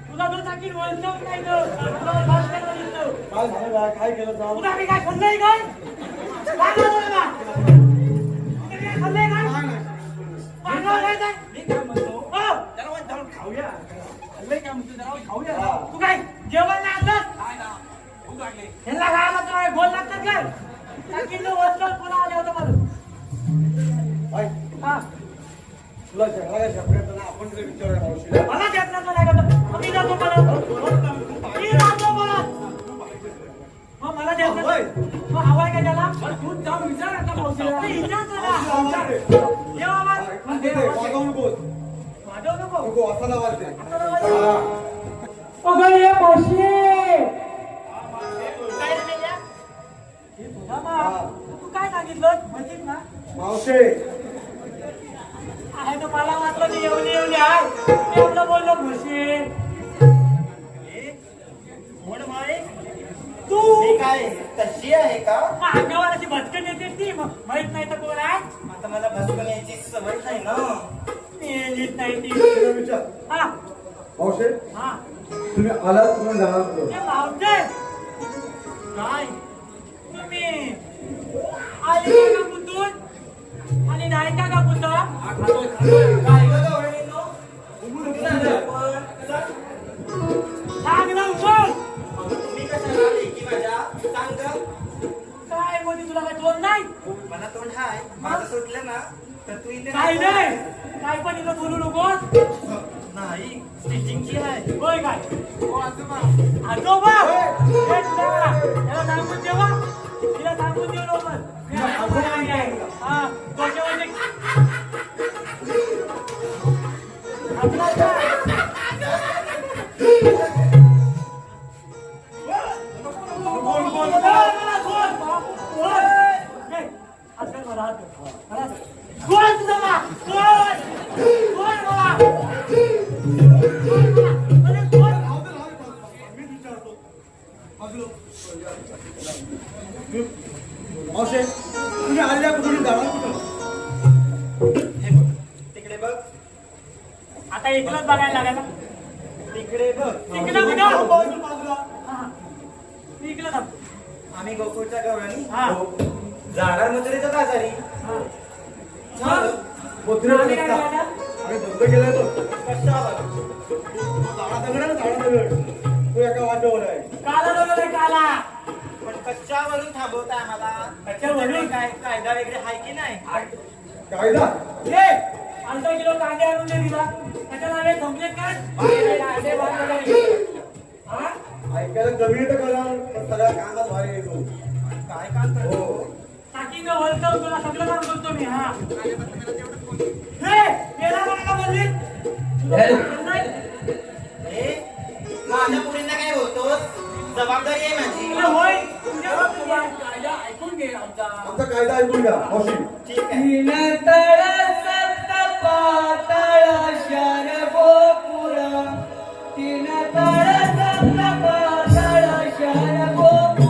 S5: तुला जो टाकीन वळसवत नाही गं. तुला भाषणाला दिसतो.
S4: काय झालं बा? काय केलं सांग
S5: तुला मी काय खाल्लंय काय? सांगा मला. तुम्ही काय खाल्लंय काय? मागं काय काय?
S2: मी काय म्हणतो
S5: हो.
S2: जरा वर जाऊन खाऊया. हल्ले काय म्हणतो जरा वर खाऊया.
S4: हा.
S5: तू काय जेवण नाही आणलं?
S2: काय ना भूक लागली.
S5: ह्यांना खायला काय गोल लागतात काय? टाकीनं वळसवत पुन्हा आले होतं मला.
S4: ऐक,
S5: हा.
S4: तुला झगडा झगड्यात ना आपण तरी विचारूया मावशीला
S5: मला जेवणाचं नाही करत. मी जातो मला. मी जातो मला. मग मला जेवणाचं. मग हवाय का त्याला?
S2: तू जाऊन विचार आता मावशीला.
S5: ते हिच्याच होता.
S4: विचार रे.
S5: ये बाबा.
S4: ऐकून घे रे, वाजवू नको
S5: वाजव नको.
S4: नको असा आवाज दे
S5: आता वाजव.
S4: हा.
S5: अगं ये मावशी. काय रे मेल्या? हे तुझा मा. तू काय सांगितलं माहितीत ना?
S4: मावशे
S5: आहे तर मला वाटलं मी येऊन येऊन आहे. मी आपलं बोललो खुशी. तू
S4: काय तशी आहे का
S5: अंगावर अशी भटकन येते ती माहित नाही तर कोण आहे.
S4: आता मला भटकन यायची सवय नाही ना
S5: मी येत नाही ती.
S4: तुला विचार
S5: हा
S4: मावशे
S5: हा
S4: तुम्ही आलात तुम्ही जाणार कुठं?
S5: ते भावते काय तुम्ही आली का कुठून आणि नाही का कुठं?
S2: हा, खातोय खातोय. काय
S5: सांग लवकर.
S4: तुम्ही कशाला आले की माझ्या सांग
S5: काय मोदी तुला काय तोंड नाही?
S4: मला तोंड हाय माझं सुटलं ना तर तू इथे
S5: काय नाही काय पण इथं बोलू नको.
S4: नाही स्टिचिंगची आहे
S5: होय काय
S2: हो आजोबा.
S5: आजोबा हे तुला याला सांगून देवा. तिला सांगून देऊ लवकर. हे आजोबा आहे. हा डोक्यावर आपला काय? बोल, बोल, बोल, मला बोल, बोल. हे, हात कर मला, हात कर. मला हात कर. बोल तुझा मा, बोल. बोल मला. बोल मला. अरे बोल.
S4: मावशे तुम्ही आलेल्या कुठून जाणार कुठं? तिकडे बघ
S5: आता इकडंच बघायला लागायला.
S4: तिकडे बघ
S5: तिकडे कुठं?
S4: बाजूला
S5: हा. मी इकडं थांब.
S4: आम्ही गोकुळच्या गवळणी
S5: हा.
S4: जाणार मथुरेच्या दाजारी झालं.
S3: मथुरेला रस्ता.
S1: आम्ही धंदा केलाय बघ.
S4: कशावर
S1: झाडा दगड आहे ना, झाडा दगड. तो एका वाटेवर आहे.
S3: काला डोले काला.
S4: पण कशावरून थांबवताय आम्हाला?
S3: कशावरून?
S4: काय कायदा वगैरे आहे की नाही?
S1: कायदा
S3: ए, अर्धा किलो कांदे आणून दे तिला. त्याच्या नावे कंप्लेंट हा?
S1: ऐकायला कमी येतं करा पण सगळ्या कामात भारी येतो.
S4: काय काम करतो?
S3: टाकीनं वळतं तुला सगळं काम करतो मी. हा हे, मेला कोणाला बोलली? नाही.
S4: ए, माझ्या मुलींना काय बोलतोस? जबाबदारी आहे माझी.
S3: तुला होय तुझ्या कायदा ऐकून घे आमचा.
S1: आमचा कायदा ऐकून घ्या मावशी.
S4: ठीक आहे.
S3: तीन तळ सप्त पाताळ शर गोपुर. तीन तळ सप्त पाताळ शर गोपुर.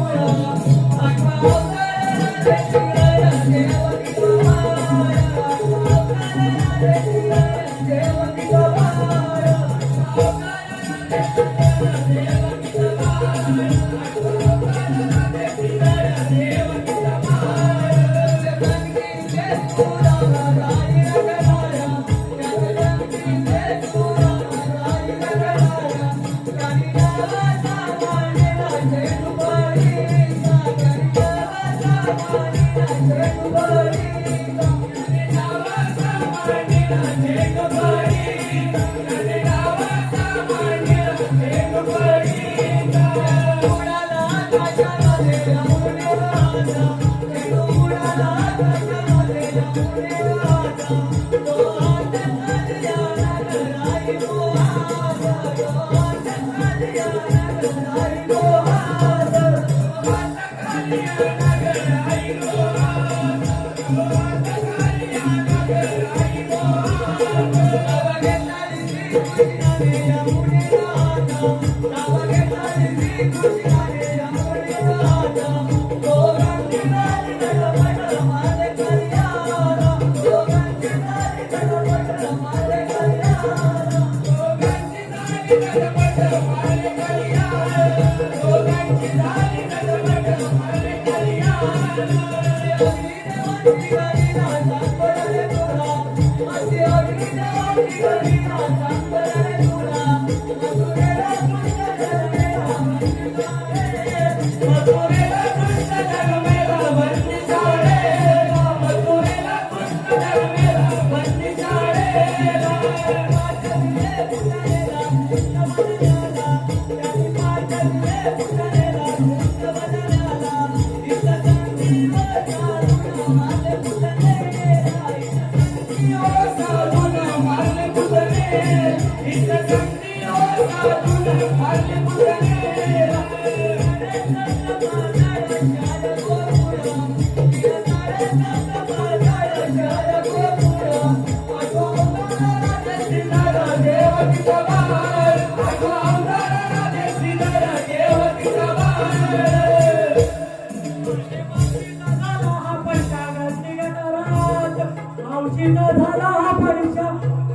S3: आठवा झाला हा परीक्षा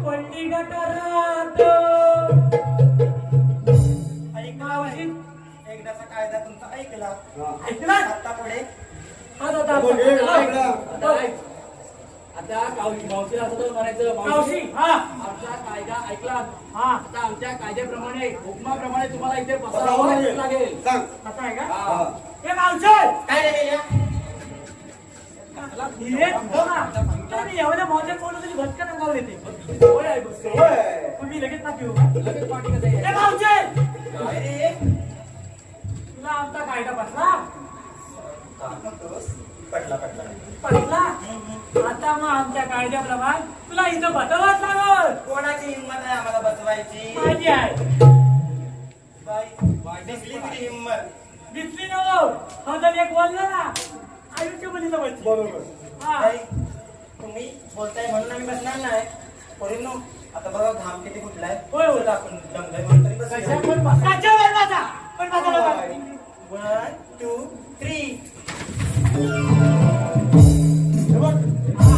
S3: पडली गटारात.
S4: ऐका मावशी, एकदाचा कायदा तुमचा ऐकला.
S3: ऐकला?
S4: आता पुढे
S3: हा दादा
S1: बघ, हे ऐकला.
S5: आता मावशीला असं तर म्हणायचं
S3: मावशी हा
S5: आमचा कायदा ऐकला.
S3: हा
S5: आता आमच्या कायद्याप्रमाणे हुकमाप्रमाणे तुम्हाला इथे
S1: बसावं
S5: बसावं
S1: लागेल.
S5: लागेल.
S1: सांग.
S3: असं आहे का?
S5: हा.
S3: हे मावशी
S4: काय रे गेल्या?
S3: धीरे हो ना. तर मी एवढ्या मौजे कोण तरी भटकन अंगावर येते.
S5: होय आहे बघ.
S1: होय.
S3: तुम्ही लगेच ना घेऊ.
S5: लगेच पाठी कसं आहे?
S3: हे मावशी
S4: काय रे?
S3: तुला आमचा कायदा बसला
S4: काय म्हणतोस? पटला पटला.
S3: पटला. आता मग आमच्या कायद्याप्रमाणे तुला इथं बसवाच लागल.
S4: कोणाची हिंमत आहे आम्हाला बसवायची?
S3: माझी आहे.
S4: बाई दिसली तुझी हिंमत.
S3: दिसली ना हो. हा जर एक बोलला ना आयुष्य बदललं पाहिजे.
S1: बरोबर.
S3: हा
S4: बाई, तुम्ही बोलताय म्हणून आम्ही बसणार नाही. पोरींनो, आता बघा घाम किती कुठलाय.
S3: होय, होय.
S4: चला आपण दमदाई म्हणून तरी
S3: कशा
S4: बसूया.
S3: पण बसा. कशावर बसा. पण बसा नका.
S4: 1, 2, 3.
S1: हे बघ.
S3: हा.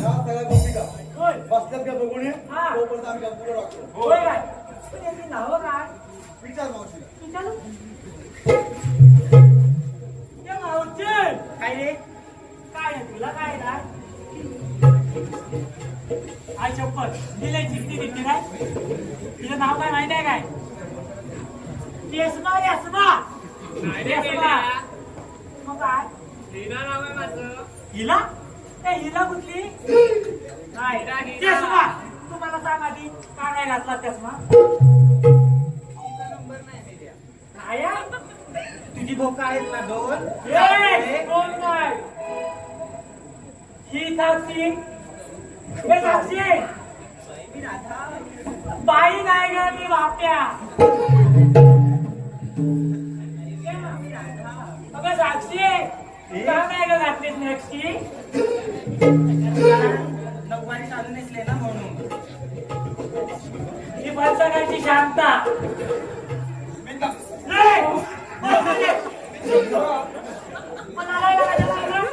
S1: या सगळ्या गोष्टी का
S3: होय.
S1: बसल्यात का बघून ये.
S3: हा.
S1: तोपर्यंत आम्ही काय पुढे टाकतो.
S3: होय काय? पण याची नावं काय?
S1: विचार मावशीला.
S3: विचारू? या मावशी
S4: काय रे?
S5: तुला काय ना आय चप्पल दिले चिठ्ठी दिली काय तिचं नाव काय माहिती आहे काय यसमा यसमा यसमा मग काय
S2: लीना नाव आहे माझं.
S5: हिला ए हिला कुठली नाही चष्मा तुम्हाला सांग आधी का नाही घातला चष्मा
S2: तिचा नंबर नाही दिल्या.
S5: काय आहे?
S4: तुझी भोका आहेत ना दोन
S5: ए, कोण नाही ही साक्षी हे साक्षी
S4: मी राधा
S5: बाई नाही ग मी बाप्या अगं साक्षी का नाही ग घातलीस नेक्स्टची
S4: नऊवारी चालू नसले ना म्हणून
S5: ही पंचकाची शांता नाही, बस झाले. मला नाही लागायचं लागलं.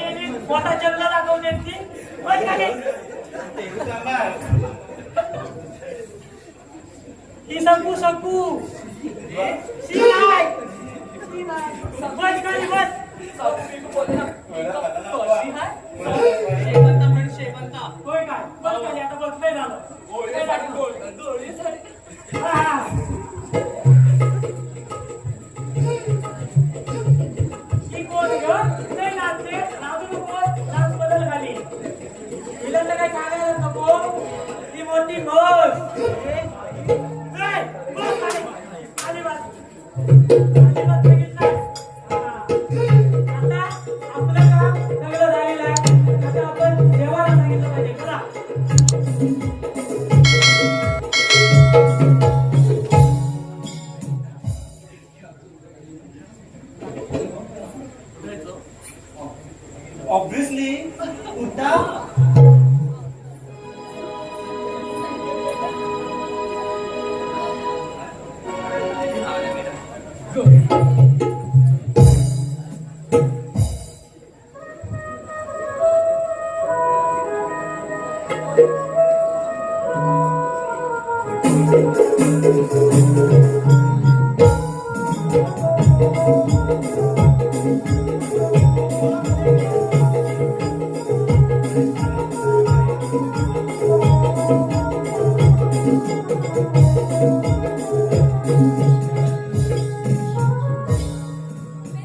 S5: एरी मोठा जल्ला दाखवून देत ती. बस झाले. ही संकू संकू शी नाही. शी नाही. बस खाली बस होय काय बस खाली आता बस नाही झालं हा. ही कोण ग नाही नाचते नाचू नको नाच बदल खाली हिला तर काय सांगायला नको ती मोठी मोस बस खाली खाली बस खाली बस लगेच नाही. आता आपलं काम सगळं झालेलं आहे आता आपण देवाला सांगितलं पाहिजे चला
S4: ऑब्विसली उठा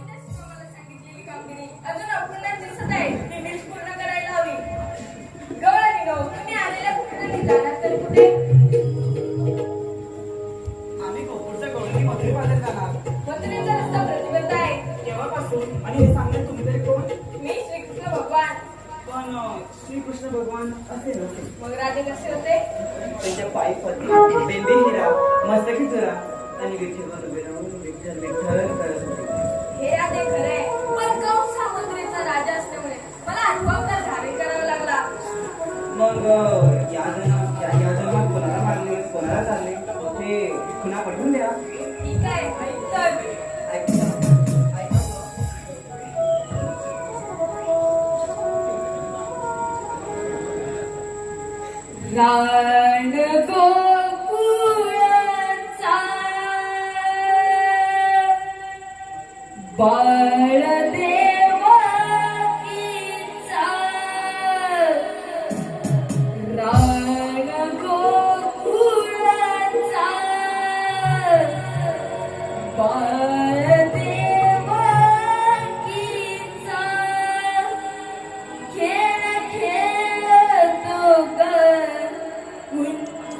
S8: मला सांगितलेली कामगिरी अजून अपूर्ण दिसत आहे ती लिस्ट पूर्ण करायला हवी. गवळणी गो तुम्ही आलेल्या कुठे नाही जाणार तर कुठे
S3: आम्ही कोपूरच्या गवळणी मथुरेपासून जाणार.
S8: मथुरेचा रस्ता प्रतिबंध आहे.
S3: तेव्हापासून आणि हे सांगणे तुम्ही तरी कोण
S8: मी श्रीकृष्ण भगवान.
S3: पण श्रीकृष्ण भगवान असे नव्हते.
S8: मग राधे कसे होते?
S3: त्यांच्या पायी पती बेंबे हिरा मस्तकी चुरा आणि विठ्ठल उभे राहून विठ्ठल विठ्ठल करत होते.
S8: हे राधे खरे पण कंस हा मथुरेचा राजा असल्यामुळे मला अनुभवता धारण करावा लागला.
S3: मग या जन्मात कोणाला मारले कोणाला चालले ते पुन्हा पटवून द्या.
S8: ठीक आहे ऐकतर
S3: ऐका
S7: रान गोकुळचा बाळदेवकीचा रान गोकुळचा बाळदेवकीचा खेळ खेळतो ग कुंज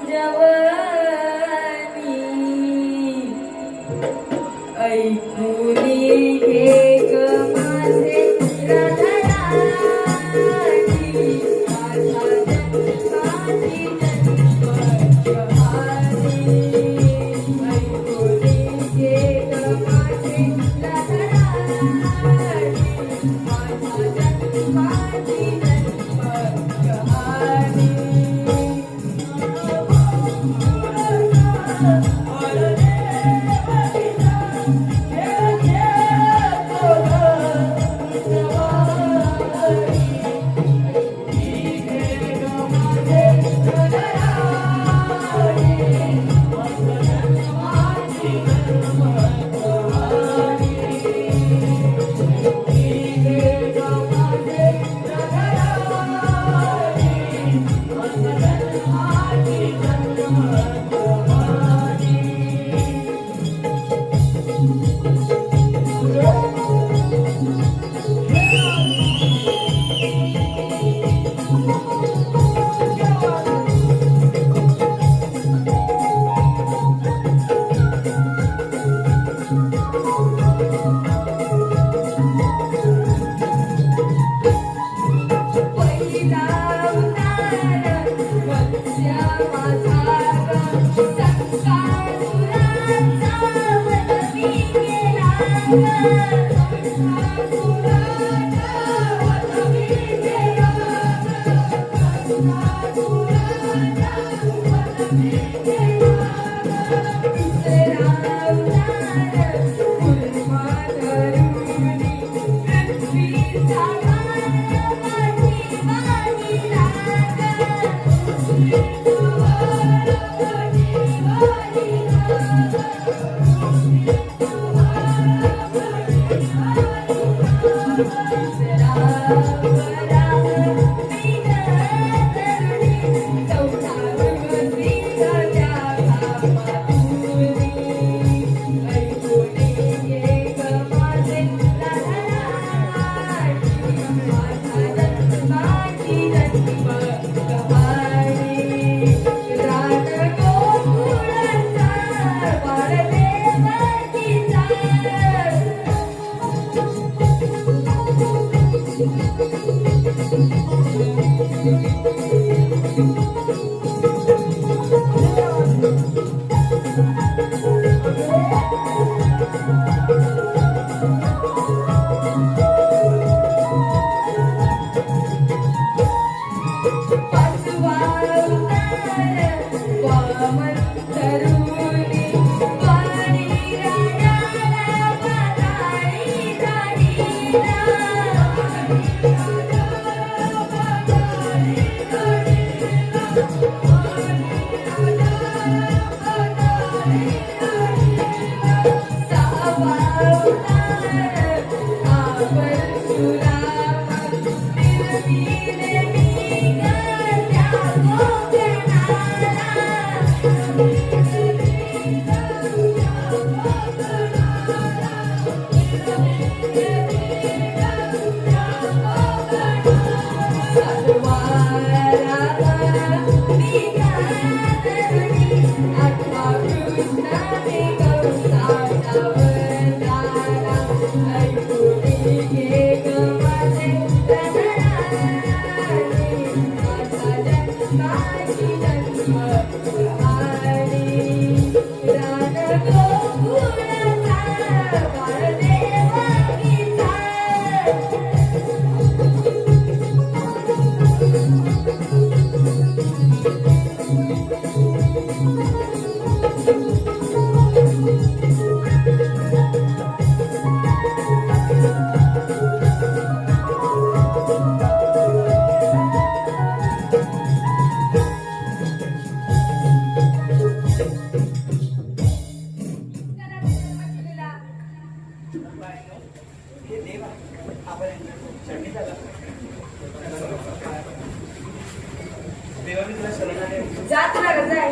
S8: जात तुला रजाय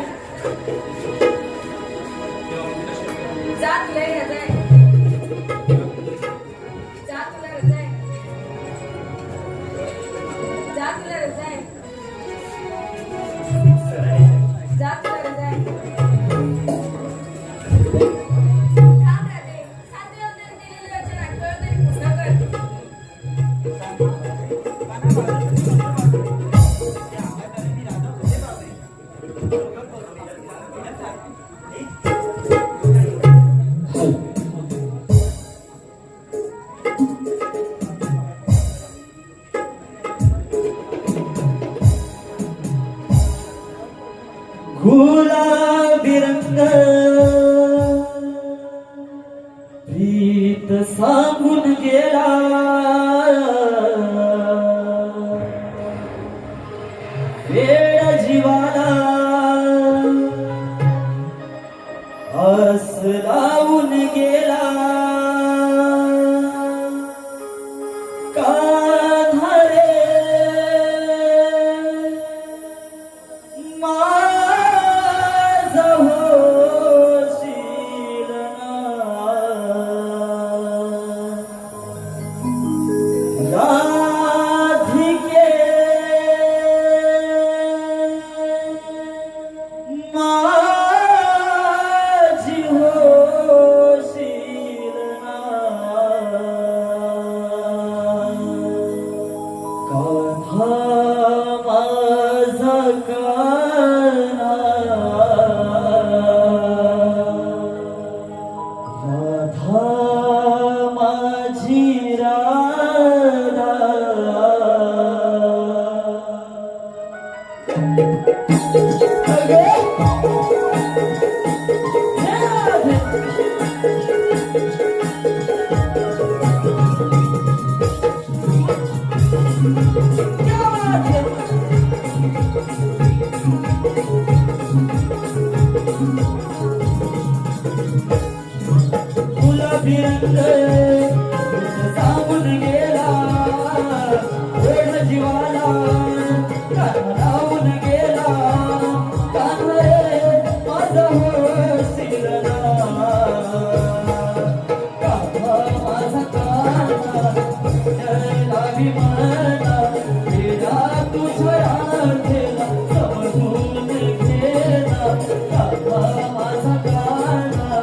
S8: जात लय रजाय जात तुला रजाय जात तुला रजाय जात तुला रजाय थांब राहते सातव्या अवतारी दिलेलं वचन आठवलं तरी पूर्ण कर
S5: गुलाबी रंग प्रीत सांगून गेला वेळ जीवाला आस लावून गेला कान्हारे लावून गेला ओढ जीवाला कान लावून गेला कान रे माझा होशील ना कान्हा माझा कान्हा लावी म्हणा गेला तुझ्या राधेला समजून घेला कान्हा माझा कान्हा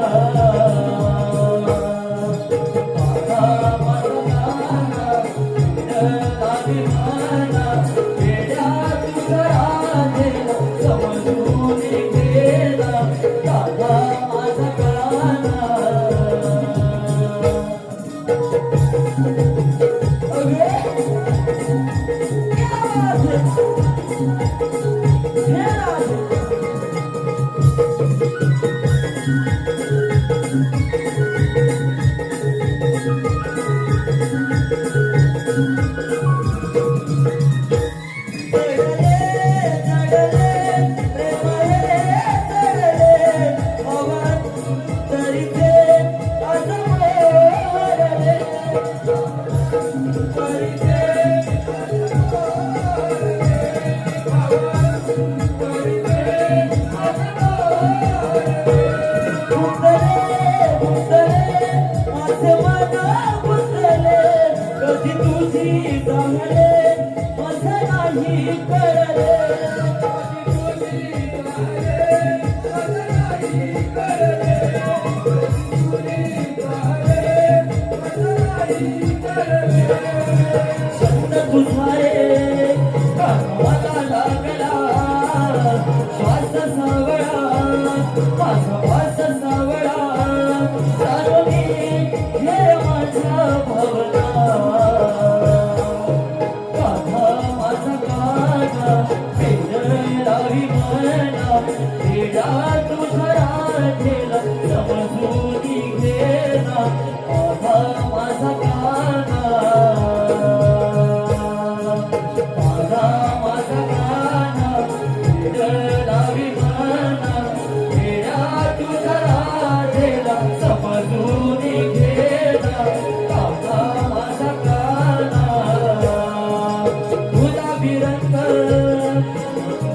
S5: कधी तुझी चांगले माझं नाही कळले संत तुझारे कानाला लागला श्वास सावळा माझा वास सावळा सारोनी हे माझ्या भावना कान्हा माझा कान्हा लावी म्हणा वेडा तुझ्या राधेला समजून घेना कान्हा माझा कान्हा कान्हा माझा कान्हा लावी म्हणा वेडा तुझ्या राधेला समजून घेना कान्हा माझा कान्हा गुलाबी रंग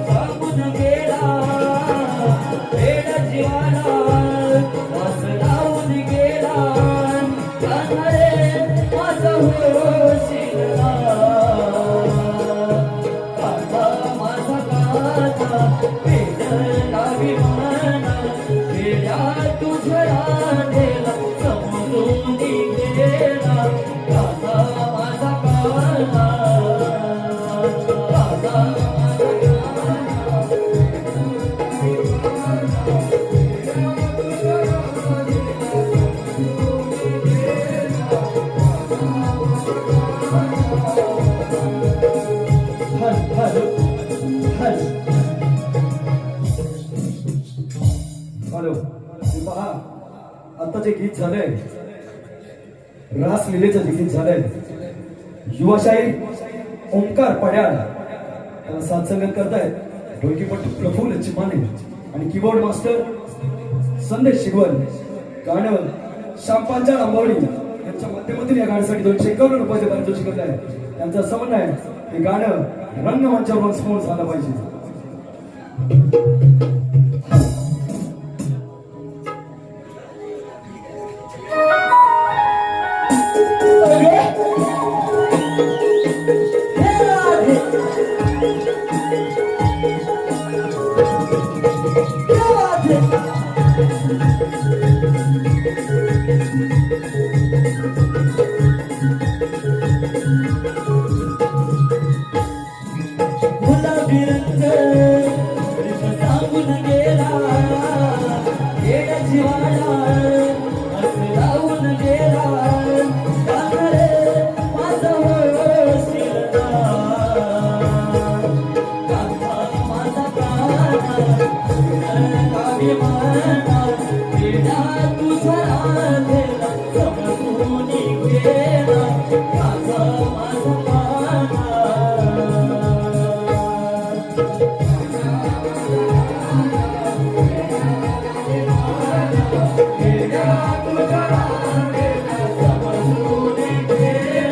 S5: सांगून गेला वेड जीवाला वास लावून गेला कान्हा रे माझा होशील ना कान्हा माझा कान्हा वेड लावी म्हणा वेड्या तुझ्या राधेला समजून गेला कान्हा माझा कान्हा कान्हा
S1: हॅलो हे पहा आता जे गीत झालंय रासलीलेचं जे गीत झालंय युवाशाहीर ओंकार पड्याळ त्याला साथसंगत करतायत ढोलकीपट्टू प्रफुल्ल चिमाने आणि कीबोर्ड मास्टर संदेश शिगवण गाणं शांपांच्या आंबवडी यांच्या माध्यमातून या गाण्यासाठी 251 रुपयाचे पारितोषिक शिकवलं आहे त्यांचा समन्वय हे गाणं रंगमंचावर समोर झालं पाहिजे
S5: गुलाबी रंग सांगून गेला येड जीवाला असं लावून गेला कान्हा रे माझा होशील ना कान्हा माझा कान्हा लावी म्हणा वेडा तुझ्या राधेला समजून गेला कान्हा माझा कान्हा तुझ्या राधेला समजून गेला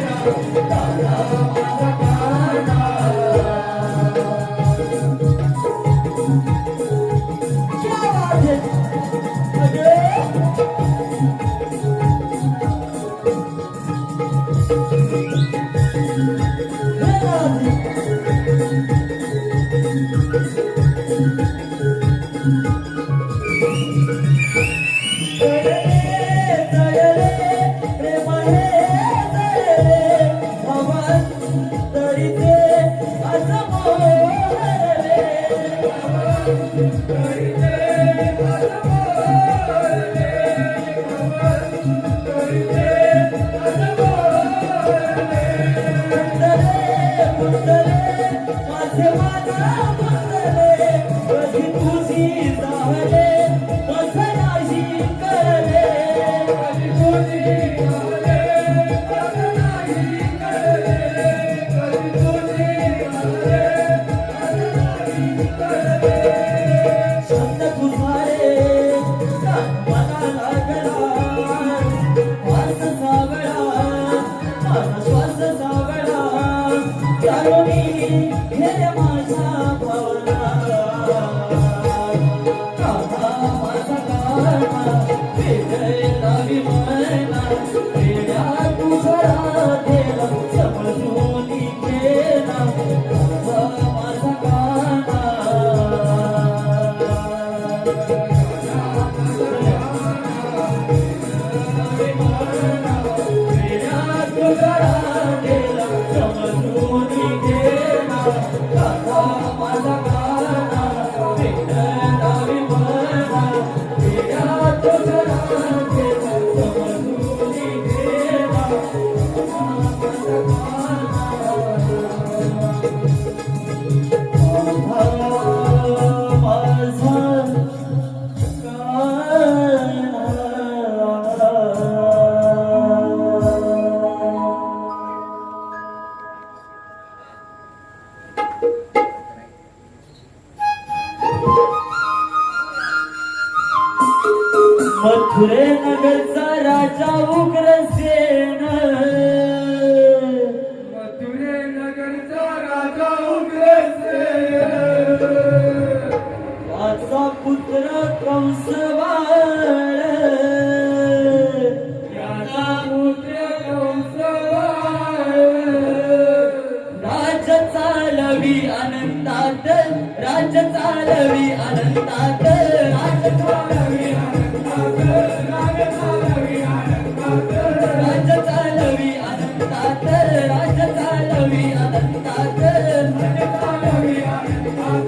S5: माझे माझा मुंदले कधी तुझी चाहले वसनाशी करले कधी तुझी चाहले वसनाशी करले कधी तुझी चाहले वसनाशी करले शब्द तुझारे मला लागला श्वास सावळा माझा श्वास सावळा चालूनी हे माझा भावना काढा माझा काढा वेगळा विमाना वेड्या तुझा राधेला समजून गेला काढा माझा काढा मथुरे नगरचा राजा उग्रसेन
S2: मथुरे नगरचा राजा उग्रसेन
S5: वाचा पुत्र कंसवाळ
S2: याचा पुत्र कंसवाळ
S5: राज्य चालवी अनंतात राज्य चालवी अनंतात राज्य चालवी
S2: राजा चालवी आनंदात
S5: राज्य चालवी अनंतात राज्य चालवी अनंतात
S2: राजा चालवी आनंदात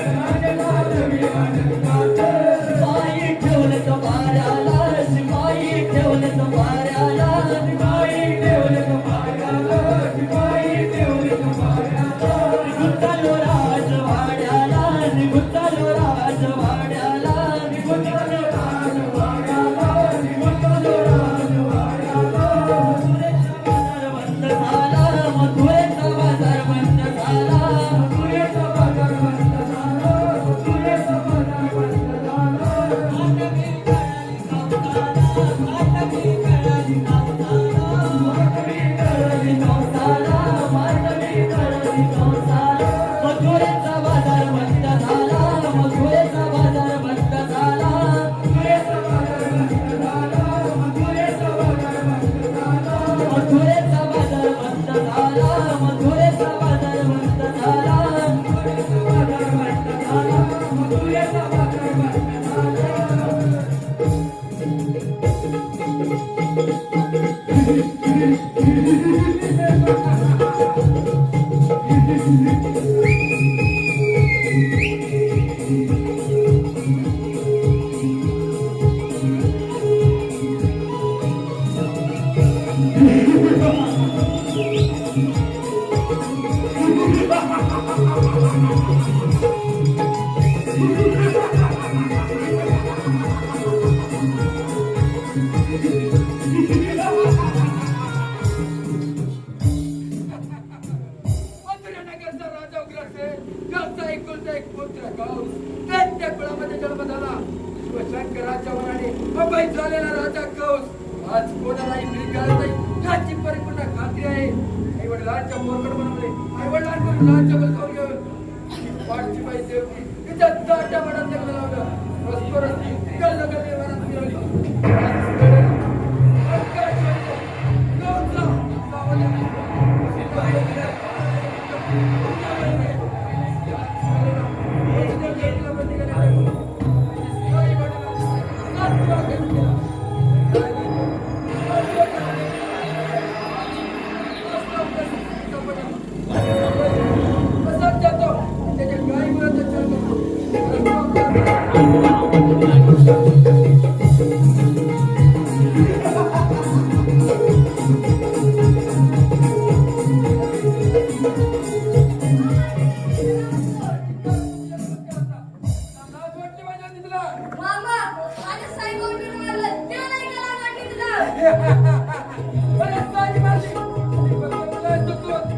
S2: राजा चालवी आनंदात
S5: शिपाई ठेवलं वाऱ्याला शिपाई ठेवलं वाऱ्याला
S2: शिपाई ठेवले मार्गाला शिपाई ठेवले मार्गाला
S5: निघुतालो राजवाड्याला निघुतालो राजवाड्याला
S2: निघुतालो राजवाड्याला निघुतालो राजवाड्याला
S5: मथुरेचा बाजार बंद झाला
S2: मथुरेचा बाजार बंद झाला मथुरेचा बाजार बंद झाला
S5: मथुरेचा बाजार बंद झाला मथुरेचा बाजार बंद झाला
S2: मथुरेचा बाजार बंद झाला मथुरेचा बाजार बंद झाला
S5: मथुरेचा बाजार बंद झाला मथुरेचा बाजार बंद झाला
S2: मथुरेचा बाजार बंद झाला मथुरेचा बाजार बंद झाला मथुरानगरचा राजा उग्रसेन गावचा एकुलता एक पुत्र कंस त्यांच्या कुळामध्ये जन्म झाला शिवशंकराच्या वराने अभय झालेला राजा कंस आज कोणालाही मिळत नाही याची परिपूर्ण खात्री आहे आईवडिलांच्या मोरकड बनवले आईवडिलांकडून राज्य बळकावून घेऊन पाठची बाई देवकी तिच्या ताट्या मनात लग्न लावलं रस्त्यावरती गल्लगल्ली वरात मिळवली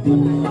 S7: Thank you.